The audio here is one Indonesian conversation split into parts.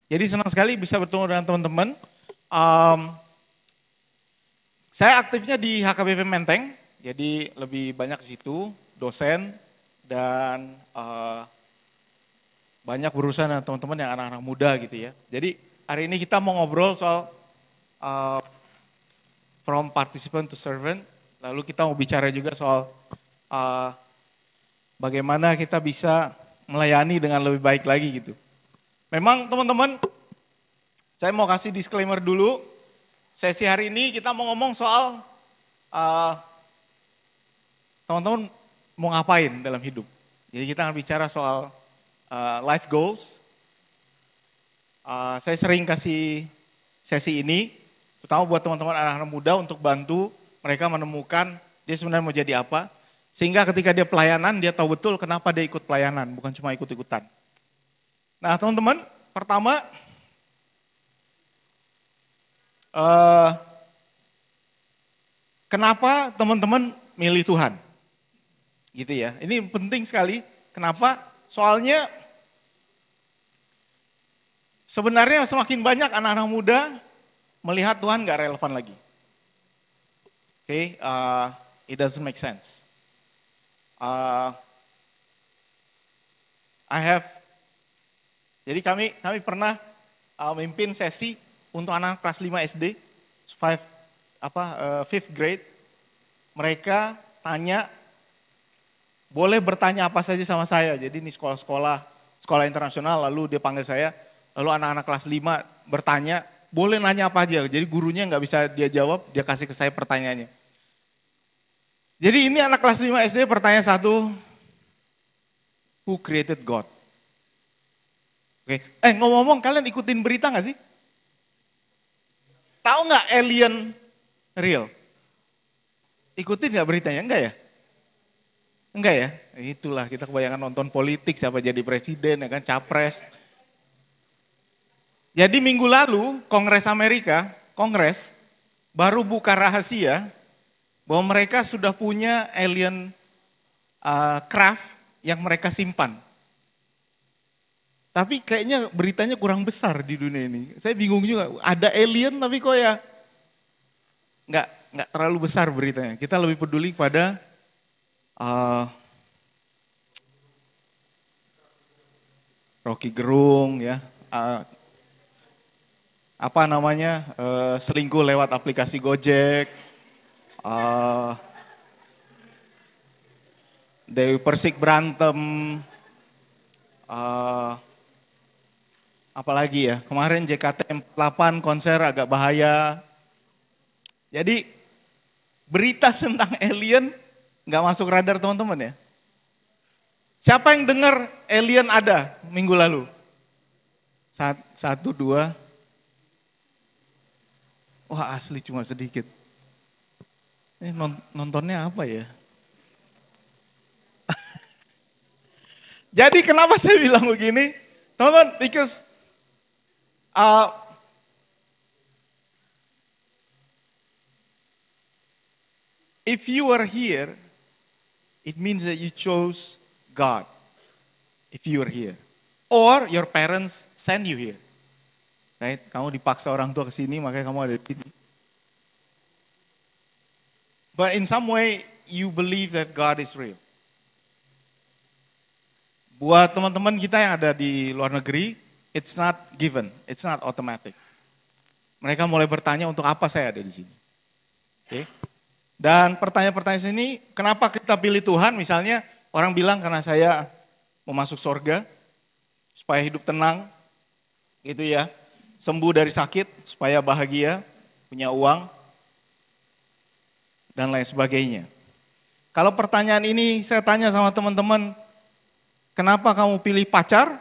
Jadi senang sekali bisa bertemu dengan teman-teman. Um, saya aktifnya di HKBP Menteng, jadi lebih banyak di situ, dosen dan banyak berurusan dengan teman-teman yang anak-anak muda gitu ya. Jadi hari ini kita mau ngobrol soal uh, from participant to servant, lalu kita mau bicara juga soal uh, bagaimana kita bisa melayani dengan lebih baik lagi gitu. Memang teman-teman, saya mau kasih disclaimer dulu. Sesi hari ini kita mau ngomong soal teman-teman mau ngapain dalam hidup. Jadi kita akan bicara soal life goals. Saya sering kasih sesi ini, terutama buat teman-teman anak-anak muda untuk bantu mereka menemukan dia sebenarnya mau jadi apa. Sehingga ketika dia pelayanan, dia tahu betul kenapa dia ikut pelayanan, bukan cuma ikut-ikutan. Nah teman-teman, pertama, kenapa teman-teman milih Tuhan? Gitu ya, ini penting sekali. Kenapa? Soalnya sebenarnya semakin banyak anak-anak muda melihat Tuhan gak relevan lagi. Oke, it doesn't make sense. Jadi kami pernah memimpin sesi untuk anak kelas 5 SD, 5th grade. Mereka tanya, boleh bertanya apa saja sama saya. Jadi ini sekolah internasional, lalu dia panggil saya, lalu anak-anak kelas 5 bertanya, boleh nanya apa aja. Jadi gurunya nggak bisa dia jawab, dia kasih ke saya pertanyaannya. Jadi ini anak kelas 5 SD pertanyaan satu, who created God? Oke, ngomong-ngomong kalian ikutin berita nggak sih? Tahu nggak alien real? Ikutin nggak beritanya? Enggak ya? Enggak ya? Itulah kita kebanyakan nonton politik, siapa jadi presiden, ya kan, capres. Jadi minggu lalu Kongres Amerika, baru buka rahasia bahwa mereka sudah punya alien craft yang mereka simpan. Tapi kayaknya beritanya kurang besar di dunia ini. Saya bingung juga, ada alien tapi kok ya nggak terlalu besar beritanya. Kita lebih peduli pada Rocky Gerung ya, selingkuh lewat aplikasi Gojek, Dewi Persik berantem, apalagi ya, kemarin JKT48 konser agak bahaya. Jadi berita tentang alien nggak masuk radar teman-teman ya. Siapa yang dengar alien ada minggu lalu? Satu, dua. Wah asli cuma sedikit. Ini nontonnya apa ya? Jadi kenapa saya bilang begini? Teman-teman, because if you are here, it means that you chose God. If you are here. Or your parents send you here. Right? Kamu dipaksa orang tua ke sini, makanya kamu ada di sini. But in some way, you believe that God is real. Buat teman-teman kita yang ada di luar negeri, it's not given, it's not automatic. Mereka mulai bertanya untuk apa saya ada di sini. Oke? Dan pertanyaan-pertanyaan ini, kenapa kita pilih Tuhan? Misalnya orang bilang karena saya mau masuk surga, supaya hidup tenang, gitu ya. Sembuh dari sakit, supaya bahagia, punya uang, dan lain sebagainya. Kalau pertanyaan ini saya tanya sama teman-teman, kenapa kamu pilih pacar?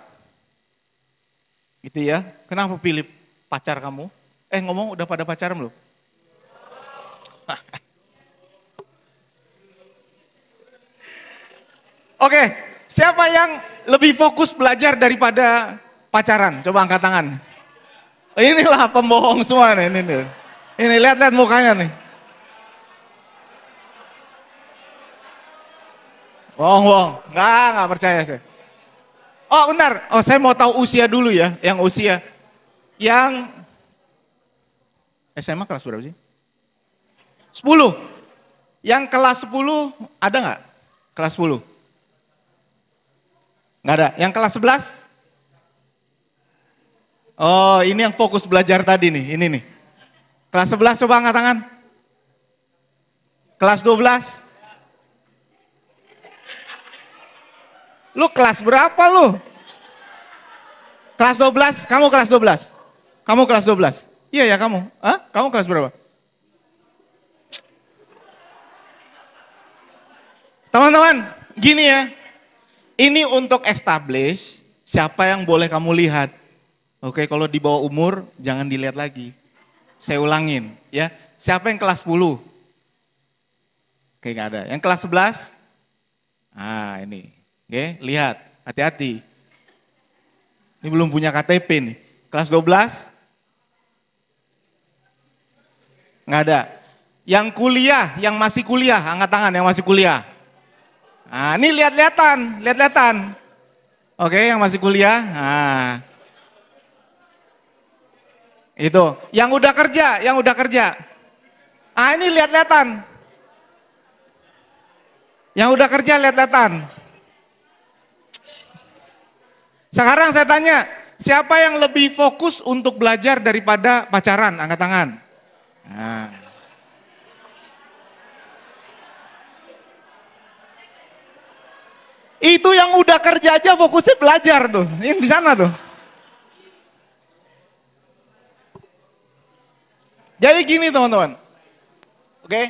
Gitu ya, kenapa pilih pacar kamu? Ngomong udah pada pacaran belum? Oke, siapa yang lebih fokus belajar daripada pacaran? Coba angkat tangan. Inilah pembohong semua nih. Ini lihat-lihat mukanya nih. Bohong. Nggak percaya saya. Oh bentar, saya mau tahu usia dulu ya, yang usia. Yang SMA kelas berapa sih? 10. Yang kelas 10 ada nggak? Kelas 10? Nggak ada. Yang kelas 11? Oh, ini yang fokus belajar tadi nih, ini nih. Kelas 11 coba angkat tangan. Kelas 12? Lu kelas berapa lu? Kelas 12? Kamu kelas 12? Kamu kelas 12? Iya ya kamu. Hah? Kamu kelas berapa? Teman-teman, gini ya. Ini untuk establish siapa yang boleh kamu lihat. Oke, kalau di bawah umur jangan dilihat lagi. Saya ulangin ya. Siapa yang kelas 10? Oke, nggak ada. Yang kelas 11? Ah, ini. Oke, lihat. Hati-hati. Ini belum punya KTP nih. Kelas 12? Nggak ada. Yang kuliah, yang masih kuliah, angkat tangan yang masih kuliah. Nah, ini lihat-lihatan. Oke, yang masih kuliah. Nah. Itu. Yang udah kerja. Ah, ini lihat-lihatan. Yang udah kerja lihat-lihatan. Sekarang saya tanya, siapa yang lebih fokus untuk belajar daripada pacaran? Angkat tangan. Nah. Itu yang udah kerja aja fokusnya belajar tuh, yang di sana tuh. Jadi gini teman-teman, oke?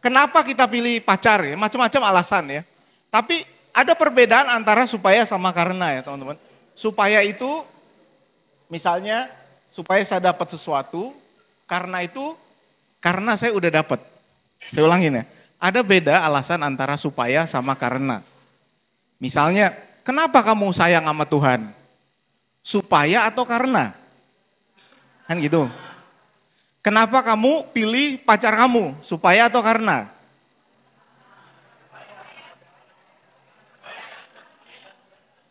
Kenapa kita pilih pacar ya? Macam-macam alasan ya. Tapi ada perbedaan antara supaya sama karena ya teman-teman. Supaya itu misalnya supaya saya dapat sesuatu, karena saya udah dapat. Saya ulangin ya. Ada beda alasan antara supaya sama karena. Misalnya, kenapa kamu sayang sama Tuhan? Supaya atau karena? Kan gitu. Kenapa kamu pilih pacar kamu? Supaya atau karena?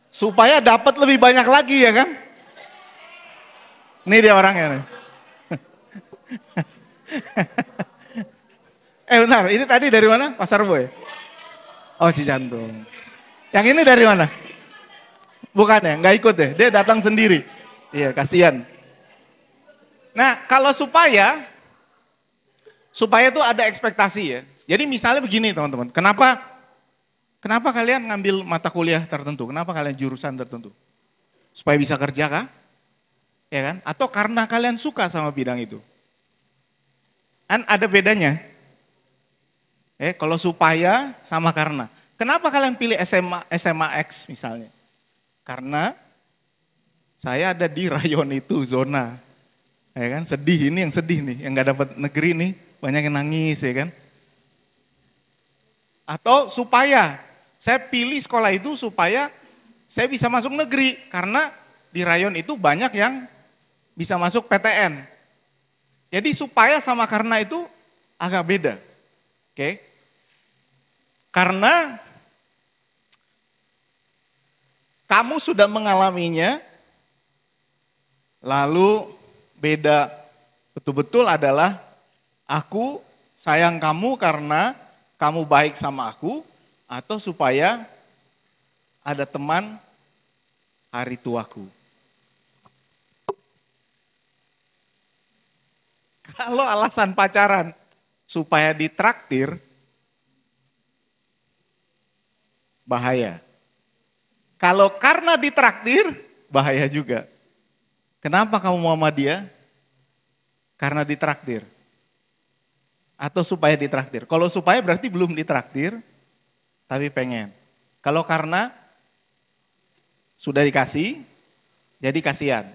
Supaya dapat lebih banyak lagi ya kan? Ini dia orangnya nih. Bentar, ini tadi dari mana? Pasar Boy? Oh, Cijantung. Yang ini dari mana? Bukan ya, nggak ikut deh. Dia datang sendiri. Iya, kasihan. Nah, kalau supaya itu ada ekspektasi ya. Jadi misalnya begini teman-teman, kenapa kalian ngambil mata kuliah tertentu? Kenapa kalian jurusan tertentu? Supaya bisa kerja kah? Ya kan? Atau karena kalian suka sama bidang itu? Kan ada bedanya. Kalau supaya sama karena. Kenapa kalian pilih SMA X misalnya? Karena saya ada di rayon itu, zona. Ya kan, sedih, ini yang sedih nih, yang gak dapat negeri nih, banyak yang nangis ya kan. Atau supaya, saya pilih sekolah itu supaya saya bisa masuk negeri, karena di rayon itu banyak yang bisa masuk PTN. Jadi supaya sama karena itu agak beda. Oke. Karena kamu sudah mengalaminya, lalu beda betul-betul adalah aku sayang kamu karena kamu baik sama aku, atau supaya ada teman hari tuaku. Kalau alasan pacaran supaya ditraktir, bahaya. Kalau karena ditraktir, bahaya juga. Kenapa kamu mau sama dia? Karena ditraktir. Atau supaya ditraktir. Kalau supaya berarti belum ditraktir, tapi pengen. Kalau karena sudah dikasih, jadi kasihan.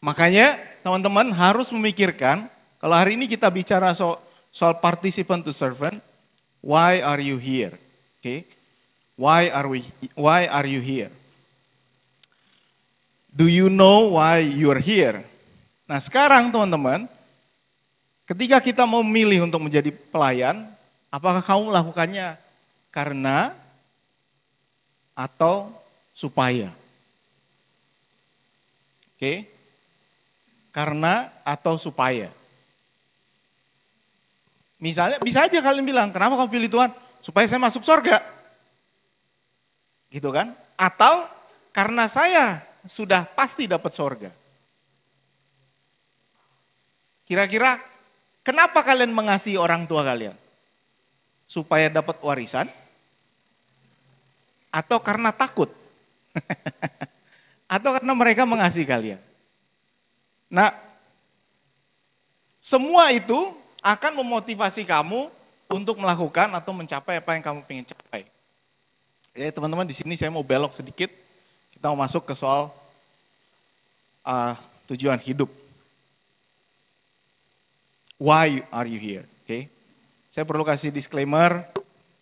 Makanya teman-teman harus memikirkan, kalau hari ini kita bicara soal participant to servant, why are you here? Okay? Why are you here? Do you know why you are here? Nah sekarang teman-teman, ketika kita mau memilih untuk menjadi pelayan, apakah kamu melakukannya karena atau supaya? Oke? Karena atau supaya. Misalnya bisa aja kalian bilang, kenapa kamu pilih Tuhan? Supaya saya masuk surga. Gitu kan? Atau karena saya sudah pasti dapat surga. Kira-kira kenapa kalian mengasihi orang tua kalian? Supaya dapat warisan? Atau karena takut? Atau karena mereka mengasihi kalian? Nah, semua itu akan memotivasi kamu untuk melakukan atau mencapai apa yang kamu ingin capai. Ya teman-teman, di sini saya mau belok sedikit. Kita mau masuk ke soal tujuan hidup. Why are you here? Oke. Saya perlu kasih disclaimer,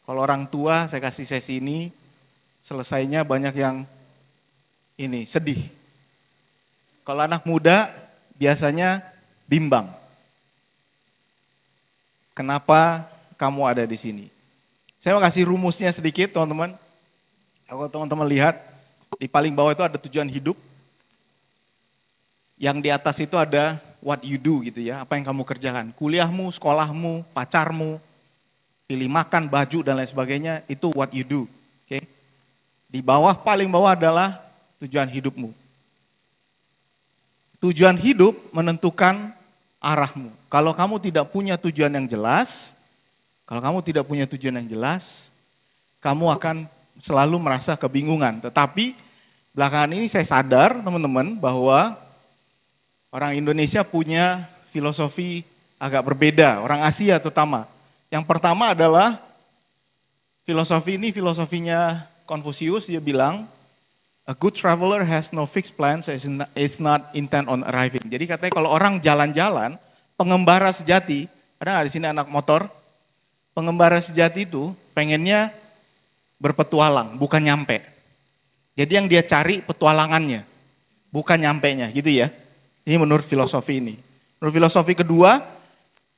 kalau orang tua saya kasih sesi ini, selesainya banyak yang ini sedih. Kalau anak muda biasanya bimbang. Kenapa kamu ada di sini? Saya mau kasih rumusnya sedikit teman-teman. Kalau teman-teman lihat, di paling bawah itu ada tujuan hidup. Yang di atas itu ada what you do gitu ya, apa yang kamu kerjakan. Kuliahmu, sekolahmu, pacarmu, pilih makan, baju dan lain sebagainya, itu what you do. Oke. Di bawah, paling bawah adalah tujuan hidupmu. Tujuan hidup menentukan arahmu. Kalau kamu tidak punya tujuan yang jelas, kamu akan selalu merasa kebingungan. Tetapi belakangan ini saya sadar teman-teman bahwa orang Indonesia punya filosofi agak berbeda, orang Asia terutama. Yang pertama adalah filosofinya Confucius, dia bilang, a good traveler has no fixed plans, is not intent on arriving. Jadi katanya kalau orang jalan-jalan, pengembara sejati, ada nggak di sini anak motor? Pengembara sejati itu pengennya berpetualang, bukan nyampe. Jadi yang dia cari petualangannya, bukan nyampenya, gitu ya. Ini menurut filosofi ini. Menurut filosofi kedua,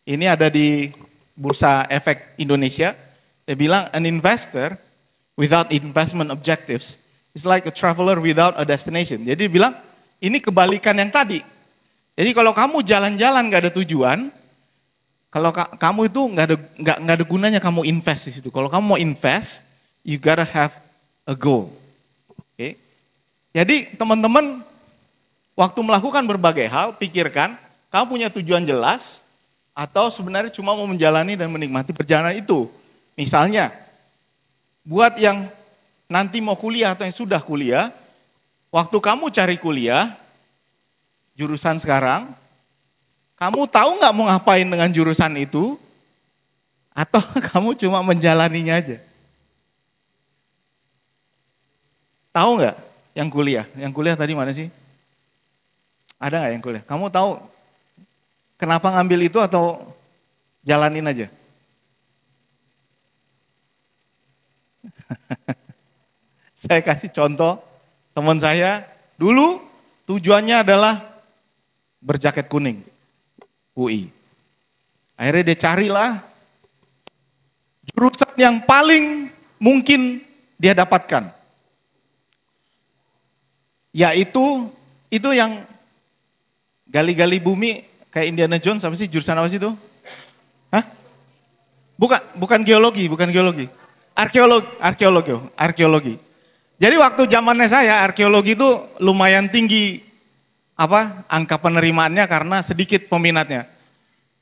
ini ada di Bursa Efek Indonesia. Dia bilang, an investor without investment objectives is like a traveler without a destination. Jadi dia bilang, ini kebalikan yang tadi. Jadi kalau kamu jalan-jalan gak ada tujuan, kalau kamu itu nggak ada gunanya kamu invest di situ. Kalau kamu mau invest, you gotta have a goal. Oke. Jadi teman-teman, waktu melakukan berbagai hal, pikirkan, kamu punya tujuan jelas, atau sebenarnya cuma mau menjalani dan menikmati perjalanan itu. Misalnya, buat yang nanti mau kuliah atau yang sudah kuliah, waktu kamu cari kuliah, jurusan sekarang, kamu tahu nggak mau ngapain dengan jurusan itu, atau kamu cuma menjalaninya aja? Tahu nggak yang kuliah? Yang kuliah tadi mana sih? Ada nggak yang kuliah? Kamu tahu kenapa ngambil itu atau jalanin aja? Saya kasih contoh, teman saya dulu tujuannya adalah berjaket kuning, UI. Akhirnya dia carilah jurusan yang paling mungkin dia dapatkan. Yaitu itu yang gali-gali bumi kayak Indiana Jones, apa sih jurusan apa sih itu? Hah? Bukan geologi. Arkeologi. Jadi waktu zamannya saya arkeologi itu lumayan tinggi angka penerimaannya karena sedikit peminatnya.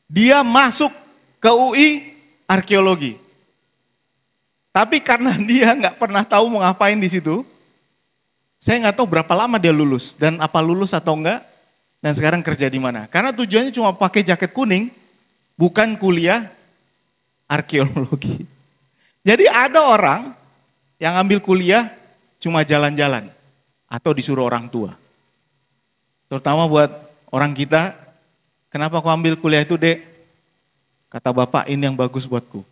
Dia masuk ke UI arkeologi. Tapi karena dia nggak pernah tahu mau ngapain di situ, saya nggak tahu berapa lama dia lulus dan apa lulus atau enggak. Dan sekarang kerja di mana? Karena tujuannya cuma pakai jaket kuning, bukan kuliah arkeologi. Jadi ada orang yang ambil kuliah cuma jalan-jalan atau disuruh orang tua. Terutama buat orang kita, kenapa aku ambil kuliah itu, Dek? Kata bapak, ini yang bagus buatku.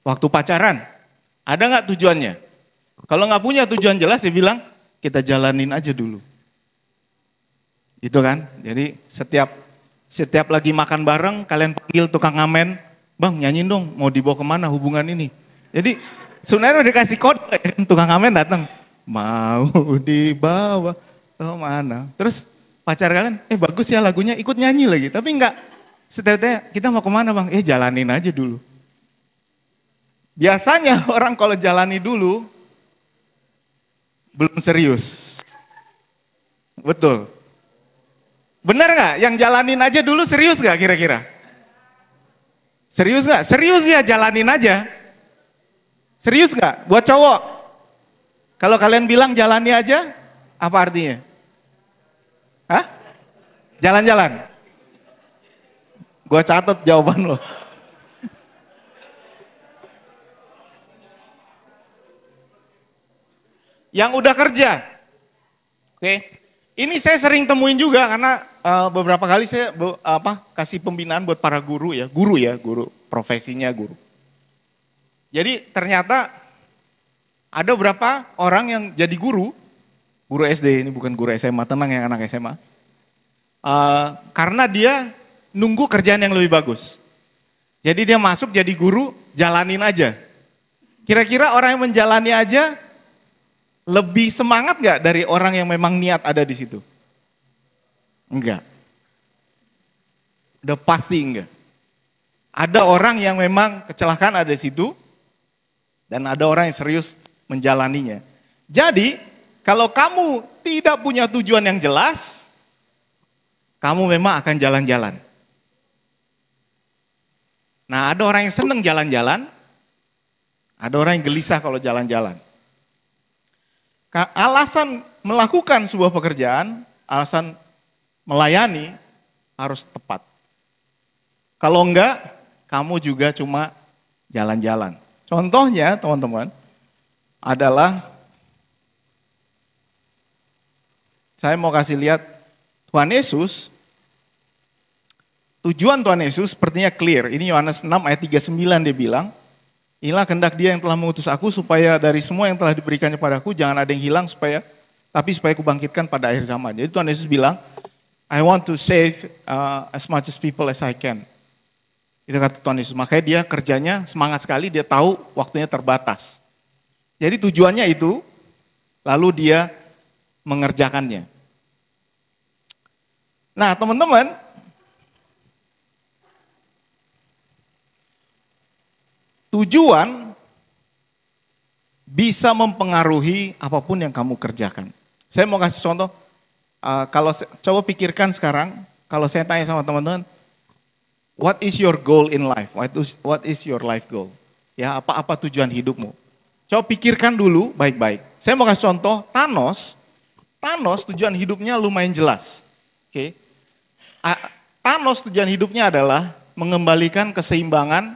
Waktu pacaran, ada nggak tujuannya? Kalau nggak punya tujuan jelas, dia bilang, kita jalanin aja dulu. Itu kan, jadi setiap lagi makan bareng, kalian panggil tukang ngamen, bang nyanyiin dong, mau dibawa kemana hubungan ini. Jadi sebenarnya udah dikasih kode, tukang ngamen datang, Mau dibawa kemana. Terus pacar kalian, bagus ya lagunya, ikut nyanyi lagi. Tapi enggak, setelahnya kita mau kemana bang? Jalanin aja dulu. Biasanya orang kalau jalani dulu, belum serius. Betul. Benar nggak? Yang jalanin aja dulu serius nggak kira-kira? Serius nggak? Serius ya jalanin aja. Serius nggak? Buat cowok. Kalau kalian bilang jalani aja, apa artinya? Hah? Jalan-jalan. Gua catat jawaban lo. Yang udah kerja. Oke. Ini saya sering temuin juga karena beberapa kali saya kasih pembinaan buat para guru ya, guru profesinya guru. Jadi ternyata ada beberapa orang yang jadi guru SD ini bukan guru SMA, tenang ya anak SMA. Karena dia nunggu kerjaan yang lebih bagus. Jadi dia masuk jadi guru, jalanin aja. Kira-kira orang yang menjalani aja lebih semangat gak dari orang yang memang niat ada di situ? Enggak. Udah pasti enggak. Ada orang yang memang kecelakaan ada di situ, dan ada orang yang serius menjalaninya. Jadi, kalau kamu tidak punya tujuan yang jelas, kamu memang akan jalan-jalan. Nah, ada orang yang senang jalan-jalan, ada orang yang gelisah kalau jalan-jalan. Alasan melakukan sebuah pekerjaan, alasan melayani harus tepat. Kalau enggak, kamu juga cuma jalan-jalan. Contohnya teman-teman adalah, saya mau kasih lihat Tuhan Yesus, tujuan Tuhan Yesus sepertinya clear. Ini Yohanes 6 ayat 39 dia bilang, inilah kehendak dia yang telah mengutus aku supaya dari semua yang telah diberikannya padaku jangan ada yang hilang tapi supaya aku bangkitkan pada akhir zaman. Jadi Tuhan Yesus bilang, I want to save as much as people as I can. Itu kata Tuhan Yesus. Makanya dia kerjanya semangat sekali, dia tahu waktunya terbatas. Jadi tujuannya itu, lalu dia mengerjakannya. Nah teman-teman, tujuan bisa mempengaruhi apapun yang kamu kerjakan. Saya mau kasih contoh, kalau coba pikirkan sekarang, kalau saya tanya sama teman-teman, what is your goal in life? What is your life goal? Ya, apa tujuan hidupmu? Coba pikirkan dulu baik-baik. Saya mau kasih contoh, Thanos tujuan hidupnya lumayan jelas. Oke. Thanos tujuan hidupnya adalah mengembalikan keseimbangan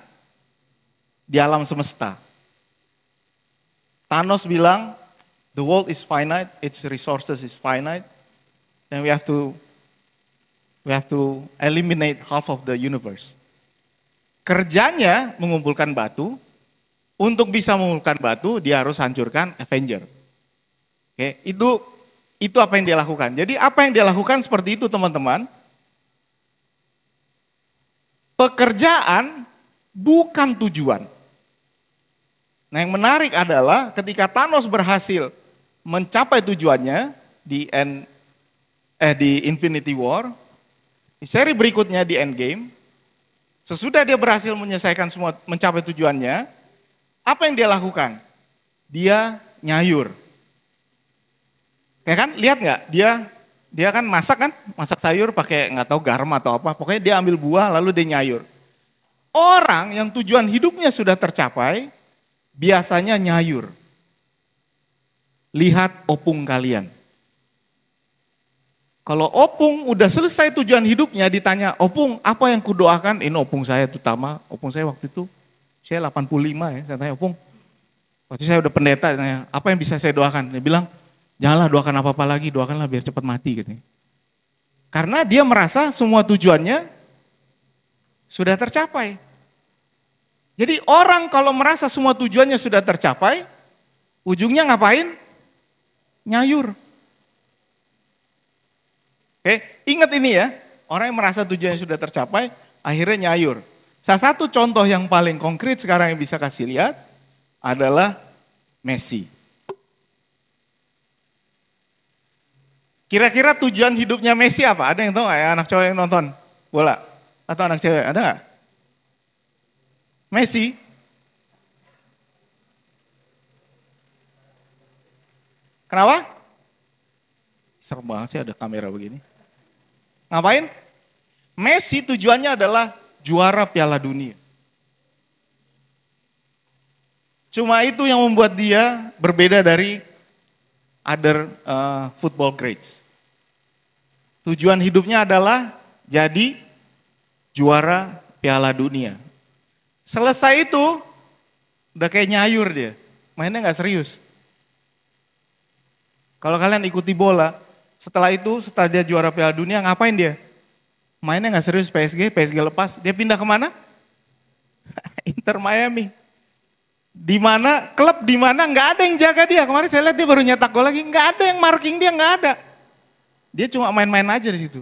di alam semesta. Thanos bilang, the world is finite, its resources is finite, and we have to eliminate half of the universe. Kerjanya mengumpulkan batu, untuk bisa mengumpulkan batu dia harus hancurkan Avenger. Oke, itu apa yang dia lakukan. Jadi apa yang dia lakukan seperti itu teman-teman. Pekerjaan bukan tujuan. Nah yang menarik adalah ketika Thanos berhasil mencapai tujuannya di Infinity War, di seri berikutnya di Endgame, sesudah dia berhasil menyelesaikan semua, mencapai tujuannya, apa yang dia lakukan? Dia nyayur. Ya kan, lihat nggak? Dia kan masak sayur pakai nggak tahu garam atau apa, pokoknya dia ambil buah lalu dia nyayur. Orang yang tujuan hidupnya sudah tercapai, biasanya nyayur. Lihat opung kalian. Kalau opung udah selesai tujuan hidupnya, ditanya, opung apa yang kudoakan? Ini opung saya terutama, opung saya waktu itu, saya 85 ya, saya tanya opung, waktu saya udah pendeta, tanya, apa yang bisa saya doakan? Dia bilang, janganlah doakan apa-apa lagi, doakanlah biar cepat mati. Gitu. Karena dia merasa semua tujuannya sudah tercapai. Jadi orang kalau merasa semua tujuannya sudah tercapai, ujungnya ngapain? Nyayur. Oke, ingat ini ya, orang yang merasa tujuannya sudah tercapai, akhirnya nyayur. Salah satu contoh yang paling konkret sekarang yang bisa kasih lihat adalah Messi. Kira-kira tujuan hidupnya Messi apa? Ada yang tahu nggak ya anak cowok yang nonton bola? Atau anak cewek, ada nggak? Messi? Kenapa? Serem banget sih ada kamera begini. Ngapain? Messi tujuannya adalah juara Piala Dunia. Cuma itu yang membuat dia berbeda dari other football greats. Tujuan hidupnya adalah jadi juara Piala Dunia. Selesai itu, udah kayak nyayur dia. Mainnya gak serius. Kalau kalian ikuti bola, setelah dia juara Piala Dunia, ngapain dia? Mainnya gak serius PSG lepas. Dia pindah kemana? Inter Miami. Klub di mana nggak ada yang jaga dia. Kemarin saya lihat dia baru nyetak gol lagi, nggak ada yang marking dia, nggak ada. Dia cuma main-main aja di situ.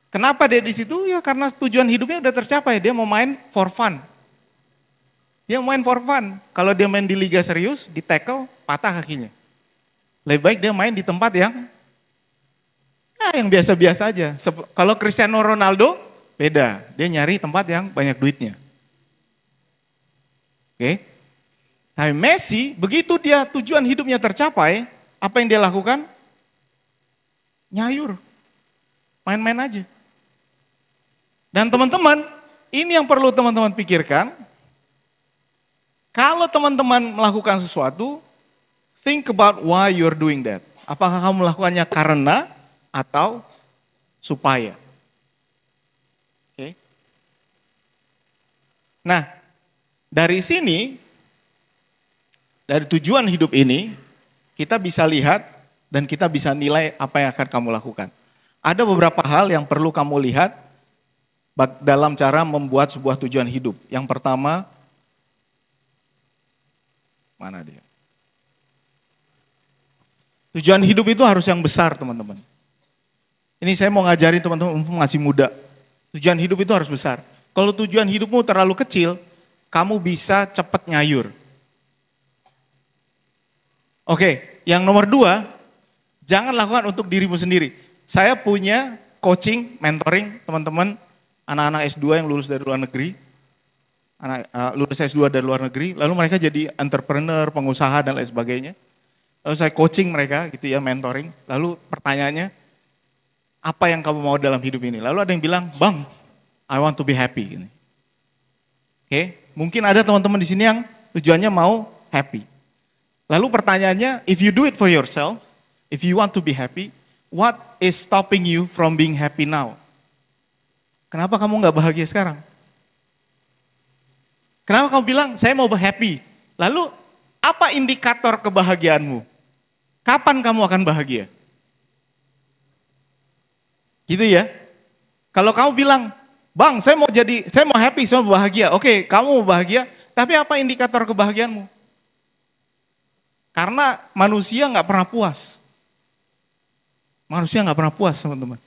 Kenapa dia di situ? Ya karena tujuan hidupnya udah tercapai. Dia mau main for fun. Dia main for fun. Kalau dia main di liga serius, di tackle, patah kakinya. Lebih baik dia main di tempat yang biasa-biasa aja. Kalau Cristiano Ronaldo, beda. Dia nyari tempat yang banyak duitnya. Oke. Nah, Messi, begitu dia tujuan hidupnya tercapai, apa yang dia lakukan? Nyayur. Main-main aja. Dan teman-teman, ini yang perlu teman-teman pikirkan. Kalau teman-teman melakukan sesuatu, think about why you're doing that. Apakah kamu melakukannya karena atau supaya? Oke. Nah, dari sini, dari tujuan hidup ini, kita bisa lihat dan kita bisa nilai apa yang akan kamu lakukan. Ada beberapa hal yang perlu kamu lihat dalam cara membuat sebuah tujuan hidup. Yang pertama, mana dia? Tujuan hidup itu harus yang besar, teman-teman. Ini saya mau ngajarin teman-teman masih muda. Tujuan hidup itu harus besar. Kalau tujuan hidupmu terlalu kecil, kamu bisa cepat nyayur. Oke, yang nomor 2, jangan lakukan untuk dirimu sendiri. Saya punya coaching, mentoring teman-teman, anak-anak S2 yang lulus dari luar negeri, lulus S2 dari luar negeri, lalu mereka jadi entrepreneur, pengusaha dan lain sebagainya. Lalu saya coaching mereka gitu ya, mentoring. Lalu pertanyaannya, apa yang kamu mau dalam hidup ini? Lalu ada yang bilang, Bang, I want to be happy. Oke, mungkin ada teman-teman di sini yang tujuannya mau happy. Lalu pertanyaannya, if you do it for yourself, if you want to be happy, what is stopping you from being happy now? Kenapa kamu nggak bahagia sekarang? Kenapa kamu bilang, saya mau happy? Lalu, apa indikator kebahagiaanmu? Kapan kamu akan bahagia? Gitu ya. Kalau kamu bilang, Bang, saya mau happy, saya mau bahagia. Oke, kamu mau bahagia, tapi apa indikator kebahagiaanmu? Karena manusia nggak pernah puas. Manusia nggak pernah puas, teman-teman.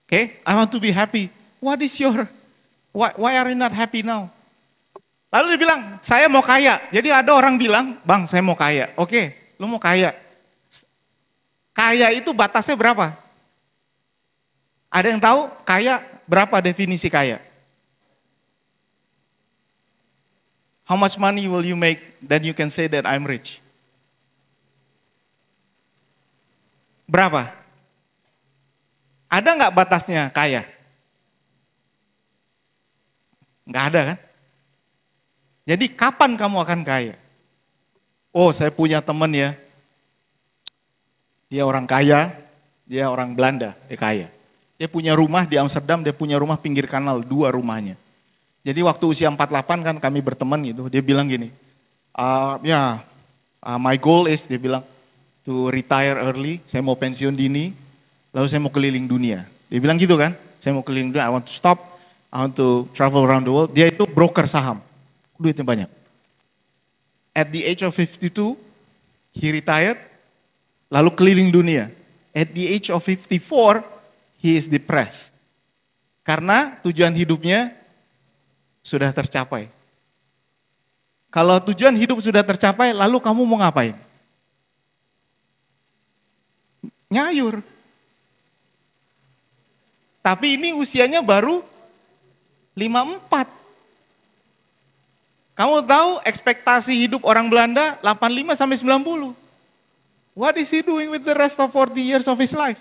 Oke, I want to be happy. What is why are you not happy now? Lalu dia bilang, saya mau kaya. Jadi ada orang bilang, Bang, saya mau kaya. Oke, lu mau kaya. Kaya itu batasnya berapa? Ada yang tahu kaya berapa definisi kaya? How much money will you make that you can say that I'm rich? Berapa? Ada nggak batasnya kaya? Nggak ada kan? Jadi kapan kamu akan kaya? Oh, saya punya teman ya. Dia orang kaya, dia orang Belanda, dia kaya. Dia punya rumah di Amsterdam, dia punya rumah pinggir kanal, 2 rumahnya. Jadi waktu usia 48 kan kami berteman gitu, dia bilang gini, my goal is, dia bilang, to retire early, saya mau pensiun dini, lalu saya mau keliling dunia. Dia bilang gitu kan, saya mau keliling dunia, I want to stop, I want to travel around the world. Dia itu broker saham, duitnya banyak. At the age of 52, he retired, lalu keliling dunia. At the age of 54, he is depressed. Karena tujuan hidupnya sudah tercapai. Kalau tujuan hidup sudah tercapai, lalu kamu mau ngapain? nyayur. Tapi ini usianya baru 54. Kamu tahu ekspektasi hidup orang Belanda 85 sampai 90. What is he doing with the rest of 40 years of his life?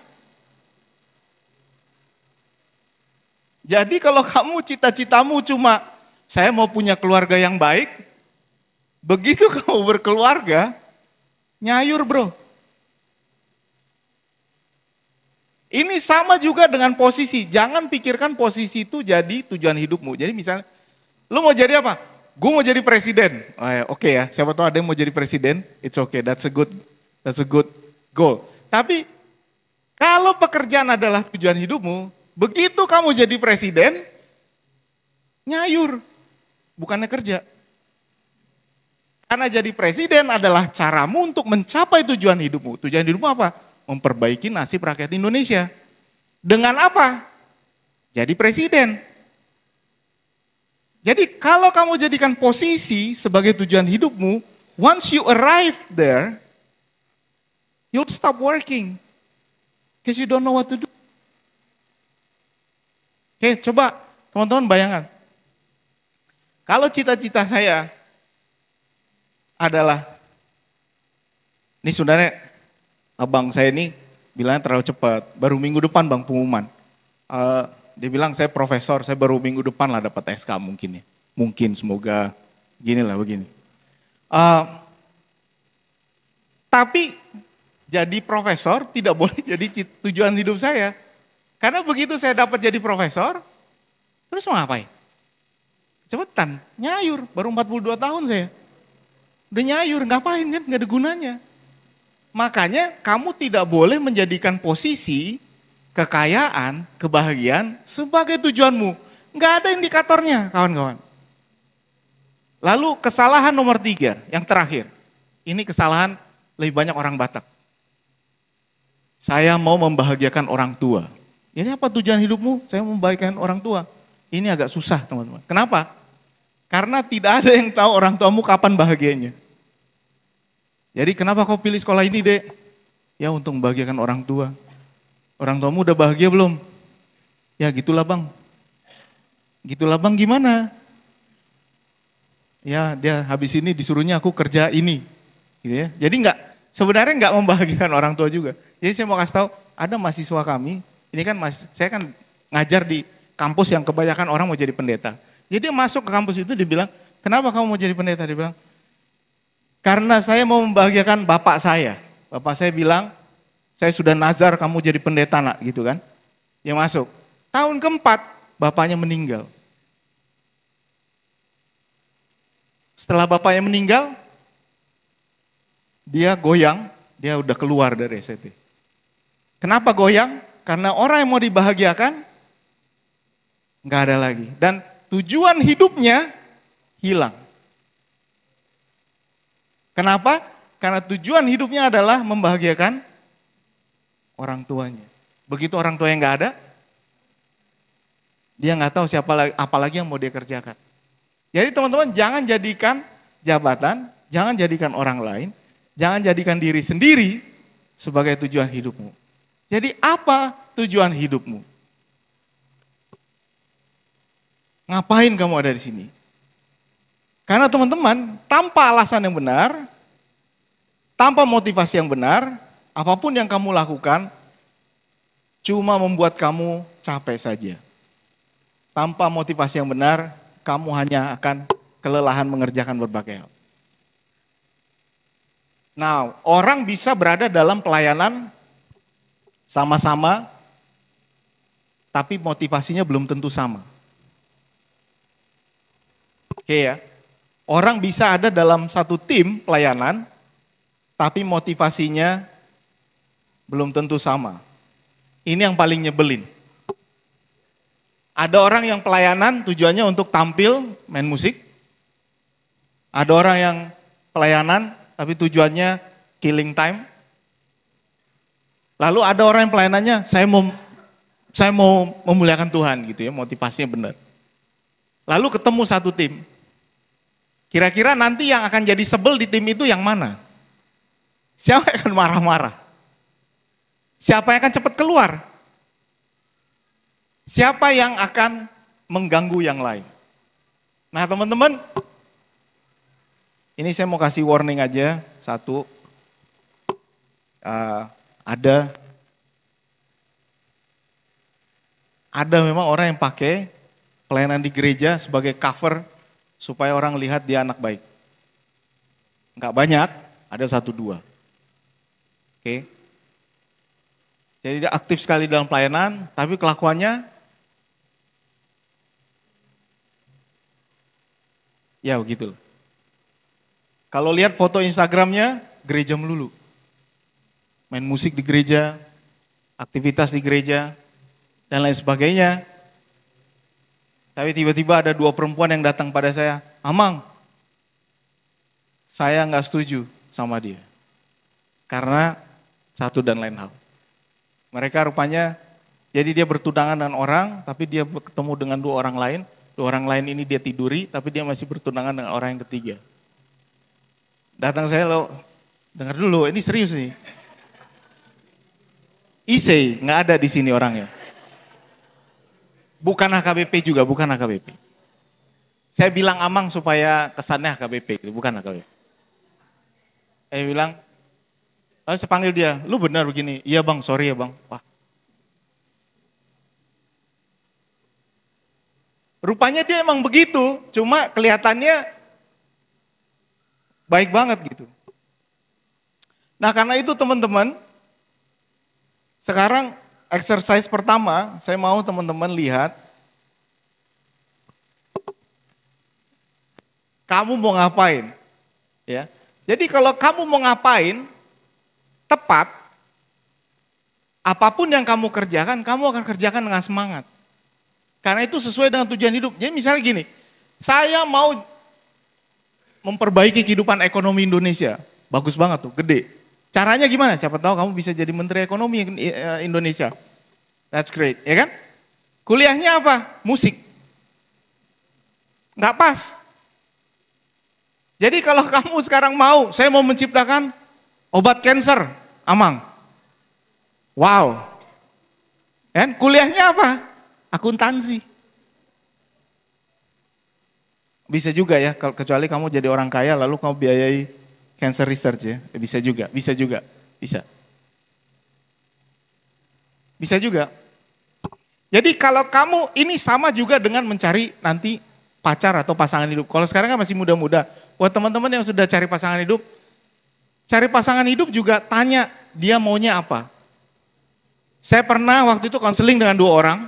Jadi kalau kamu cita-citamu cuma saya mau punya keluarga yang baik, begitu kamu berkeluarga, nyayur bro. Ini sama juga dengan posisi, jangan pikirkan posisi itu jadi tujuan hidupmu. Jadi misalnya, lu mau jadi apa? Gue mau jadi presiden. Oke ya, siapa tahu ada yang mau jadi presiden, it's okay, that's a good goal. Tapi kalau pekerjaan adalah tujuan hidupmu, begitu kamu jadi presiden, nyayur, bukannya kerja. Karena jadi presiden adalah caramu untuk mencapai tujuan hidupmu. Tujuan hidupmu apa? Memperbaiki nasib rakyat Indonesia. Dengan apa? Jadi presiden. Jadi kalau kamu jadikan posisi sebagai tujuan hidupmu, once you arrive there, you'll stop working. Because you don't know what to do. Oke, coba teman-teman bayangkan. Kalau cita-cita saya adalah, ini sebenarnya abang saya ini bilangnya terlalu cepat, baru minggu depan bang pengumuman. Dia bilang saya profesor, saya baru minggu depan lah dapat SK mungkin ya. Mungkin semoga begini. Tapi jadi profesor tidak boleh jadi tujuan hidup saya. Karena begitu saya dapat jadi profesor, terus mau ngapain? Cepetan, nyayur, baru 42 tahun saya. Udah nyayur, ngapain kan, gak ada gunanya. Makanya kamu tidak boleh menjadikan posisi, kekayaan, kebahagiaan sebagai tujuanmu. Gak ada indikatornya kawan-kawan. Lalu kesalahan nomor 3, yang terakhir. Ini kesalahan lebih banyak orang Batak. Saya mau membahagiakan orang tua. Ini apa tujuan hidupmu? Saya mau membahagiakan orang tua. Ini agak susah teman-teman. Kenapa? Karena tidak ada yang tahu orang tuamu kapan bahagianya. Jadi kenapa kau pilih sekolah ini dek? Ya untuk membahagiakan orang tua. Orang tuamu udah bahagia belum? Ya gitulah bang. Gitulah bang gimana? Ya dia habis ini disuruhnya aku kerja ini. Gitu ya. Jadi sebenarnya nggak membahagiakan orang tua juga. Jadi saya mau kasih tahu, ada mahasiswa kami, ini kan saya kan ngajar di kampus yang kebanyakan orang mau jadi pendeta. Jadi masuk ke kampus itu dibilang, kenapa kamu mau jadi pendeta? Dia bilang, karena saya mau membahagiakan bapak saya. Bapak saya bilang, saya sudah nazar kamu jadi pendeta nak, gitu kan. Yang masuk. Tahun keempat, bapaknya meninggal. Setelah bapaknya meninggal, dia goyang, dia udah keluar dari SCT. Kenapa goyang? Karena orang yang mau dibahagiakan, nggak ada lagi. Dan tujuan hidupnya hilang. Kenapa? Karena tujuan hidupnya adalah membahagiakan orang tuanya. Begitu orang tuanya nggak ada, dia nggak tahu apa lagi yang mau dia kerjakan. Jadi teman-teman jangan jadikan jabatan, jangan jadikan orang lain, jangan jadikan diri sendiri sebagai tujuan hidupmu. Jadi apa tujuan hidupmu? Ngapain kamu ada di sini? Karena teman-teman, tanpa alasan yang benar, tanpa motivasi yang benar, apapun yang kamu lakukan, cuma membuat kamu capek saja. Tanpa motivasi yang benar, kamu hanya akan kelelahan mengerjakan berbagai hal. Nah, orang bisa berada dalam pelayanan sama-sama, tapi motivasinya belum tentu sama. Oke ya, orang bisa ada dalam satu tim pelayanan, tapi motivasinya belum tentu sama. Ini yang paling nyebelin. Ada orang yang pelayanan tujuannya untuk tampil, main musik. Ada orang yang pelayanan tapi tujuannya killing time. Lalu ada orang yang pelayanannya, saya mau memuliakan Tuhan gitu ya, motivasinya benar. Lalu ketemu satu tim. Kira-kira nanti yang akan jadi sebel di tim itu yang mana? Siapa yang akan marah-marah? Siapa yang akan cepat keluar? Siapa yang akan mengganggu yang lain? Nah teman-teman, ini saya mau kasih warning aja, satu, ada memang orang yang pakai pelayanan di gereja sebagai cover supaya orang lihat dia anak baik. Enggak banyak, ada satu dua. Oke. Jadi dia aktif sekali dalam pelayanan, tapi kelakuannya ya begitu. Kalau lihat foto Instagramnya, gereja melulu. Main musik di gereja, aktivitas di gereja, dan lain sebagainya. Tapi tiba-tiba ada dua perempuan yang datang pada saya, Amang, saya nggak setuju sama dia. Karena satu dan lain hal. Mereka rupanya, jadi dia bertunangan dengan orang, tapi dia ketemu dengan dua orang lain ini dia tiduri, tapi dia masih bertunangan dengan orang yang ketiga. Datang saya, lo dengar dulu, ini serius nih. IC, nggak ada di sini orangnya. Bukan HKBP juga, bukan HKBP. Saya bilang Amang supaya kesannya HKBP, bukan HKBP. Saya bilang, saya panggil dia, lu benar begini, iya bang, sorry ya bang. Wah. Rupanya dia emang begitu, cuma kelihatannya baik banget gitu. Nah karena itu teman-teman, sekarang exercise pertama, saya mau teman-teman lihat, kamu mau ngapain, ya. Jadi kalau kamu mau ngapain, tepat, apapun yang kamu kerjakan, kamu akan kerjakan dengan semangat. Karena itu sesuai dengan tujuan hidup. Jadi misalnya gini, saya mau memperbaiki kehidupan ekonomi Indonesia. Bagus banget tuh, gede. Caranya gimana? Siapa tahu kamu bisa jadi Menteri Ekonomi Indonesia. That's great, ya kan? Kuliahnya apa? Musik. Nggak pas. Jadi kalau kamu sekarang mau, saya mau menciptakan obat kanker, Amang. Wow. Kan? Kuliahnya apa? Akuntansi. Bisa juga ya, kecuali kamu jadi orang kaya lalu kamu biayai cancer research ya. Bisa juga. Bisa juga. Jadi kalau kamu, ini sama juga dengan mencari nanti pacar atau pasangan hidup. Kalau sekarang kan masih muda-muda, buat teman-teman yang sudah cari pasangan hidup juga tanya dia maunya apa. Saya pernah waktu itu konseling dengan dua orang,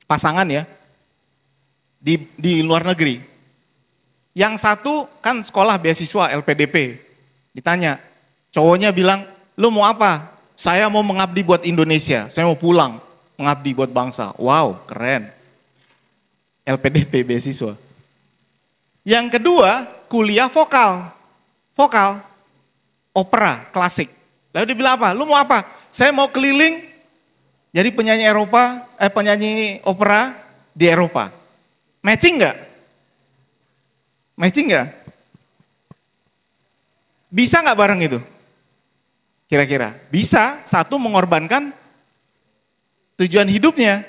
pasangan ya, di luar negeri. Yang satu kan sekolah beasiswa LPDP. Ditanya, cowoknya bilang, lu mau apa? Saya mau mengabdi buat Indonesia, saya mau pulang, mengabdi buat bangsa. Wow, keren. LPDP beasiswa. Yang kedua, kuliah vokal, opera, klasik. Lalu dia bilang apa? Lu mau apa? Saya mau keliling jadi penyanyi opera di Eropa. Matching nggak? Bisa nggak bareng itu? Kira-kira bisa. Satu, mengorbankan tujuan hidupnya.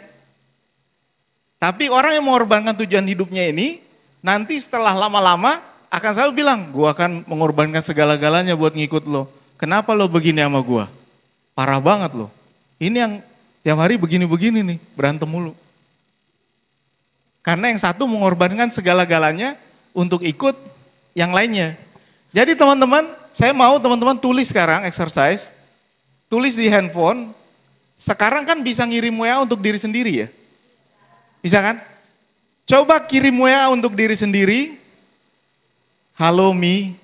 Tapi orang yang mengorbankan tujuan hidupnya ini nanti setelah lama-lama akan selalu bilang, gua akan mengorbankan segala-galanya buat ngikut lo. Kenapa lo begini sama gua? Parah banget lo. Ini yang tiap hari begini-begini nih, berantem mulu. Karena yang satu mengorbankan segala-galanya untuk ikut yang lainnya. Jadi teman-teman, saya mau teman-teman tulis sekarang exercise, tulis di handphone. Sekarang kan bisa ngirim WA untuk diri sendiri ya. Bisa kan? Coba kirim WA untuk diri sendiri. Halo Mi.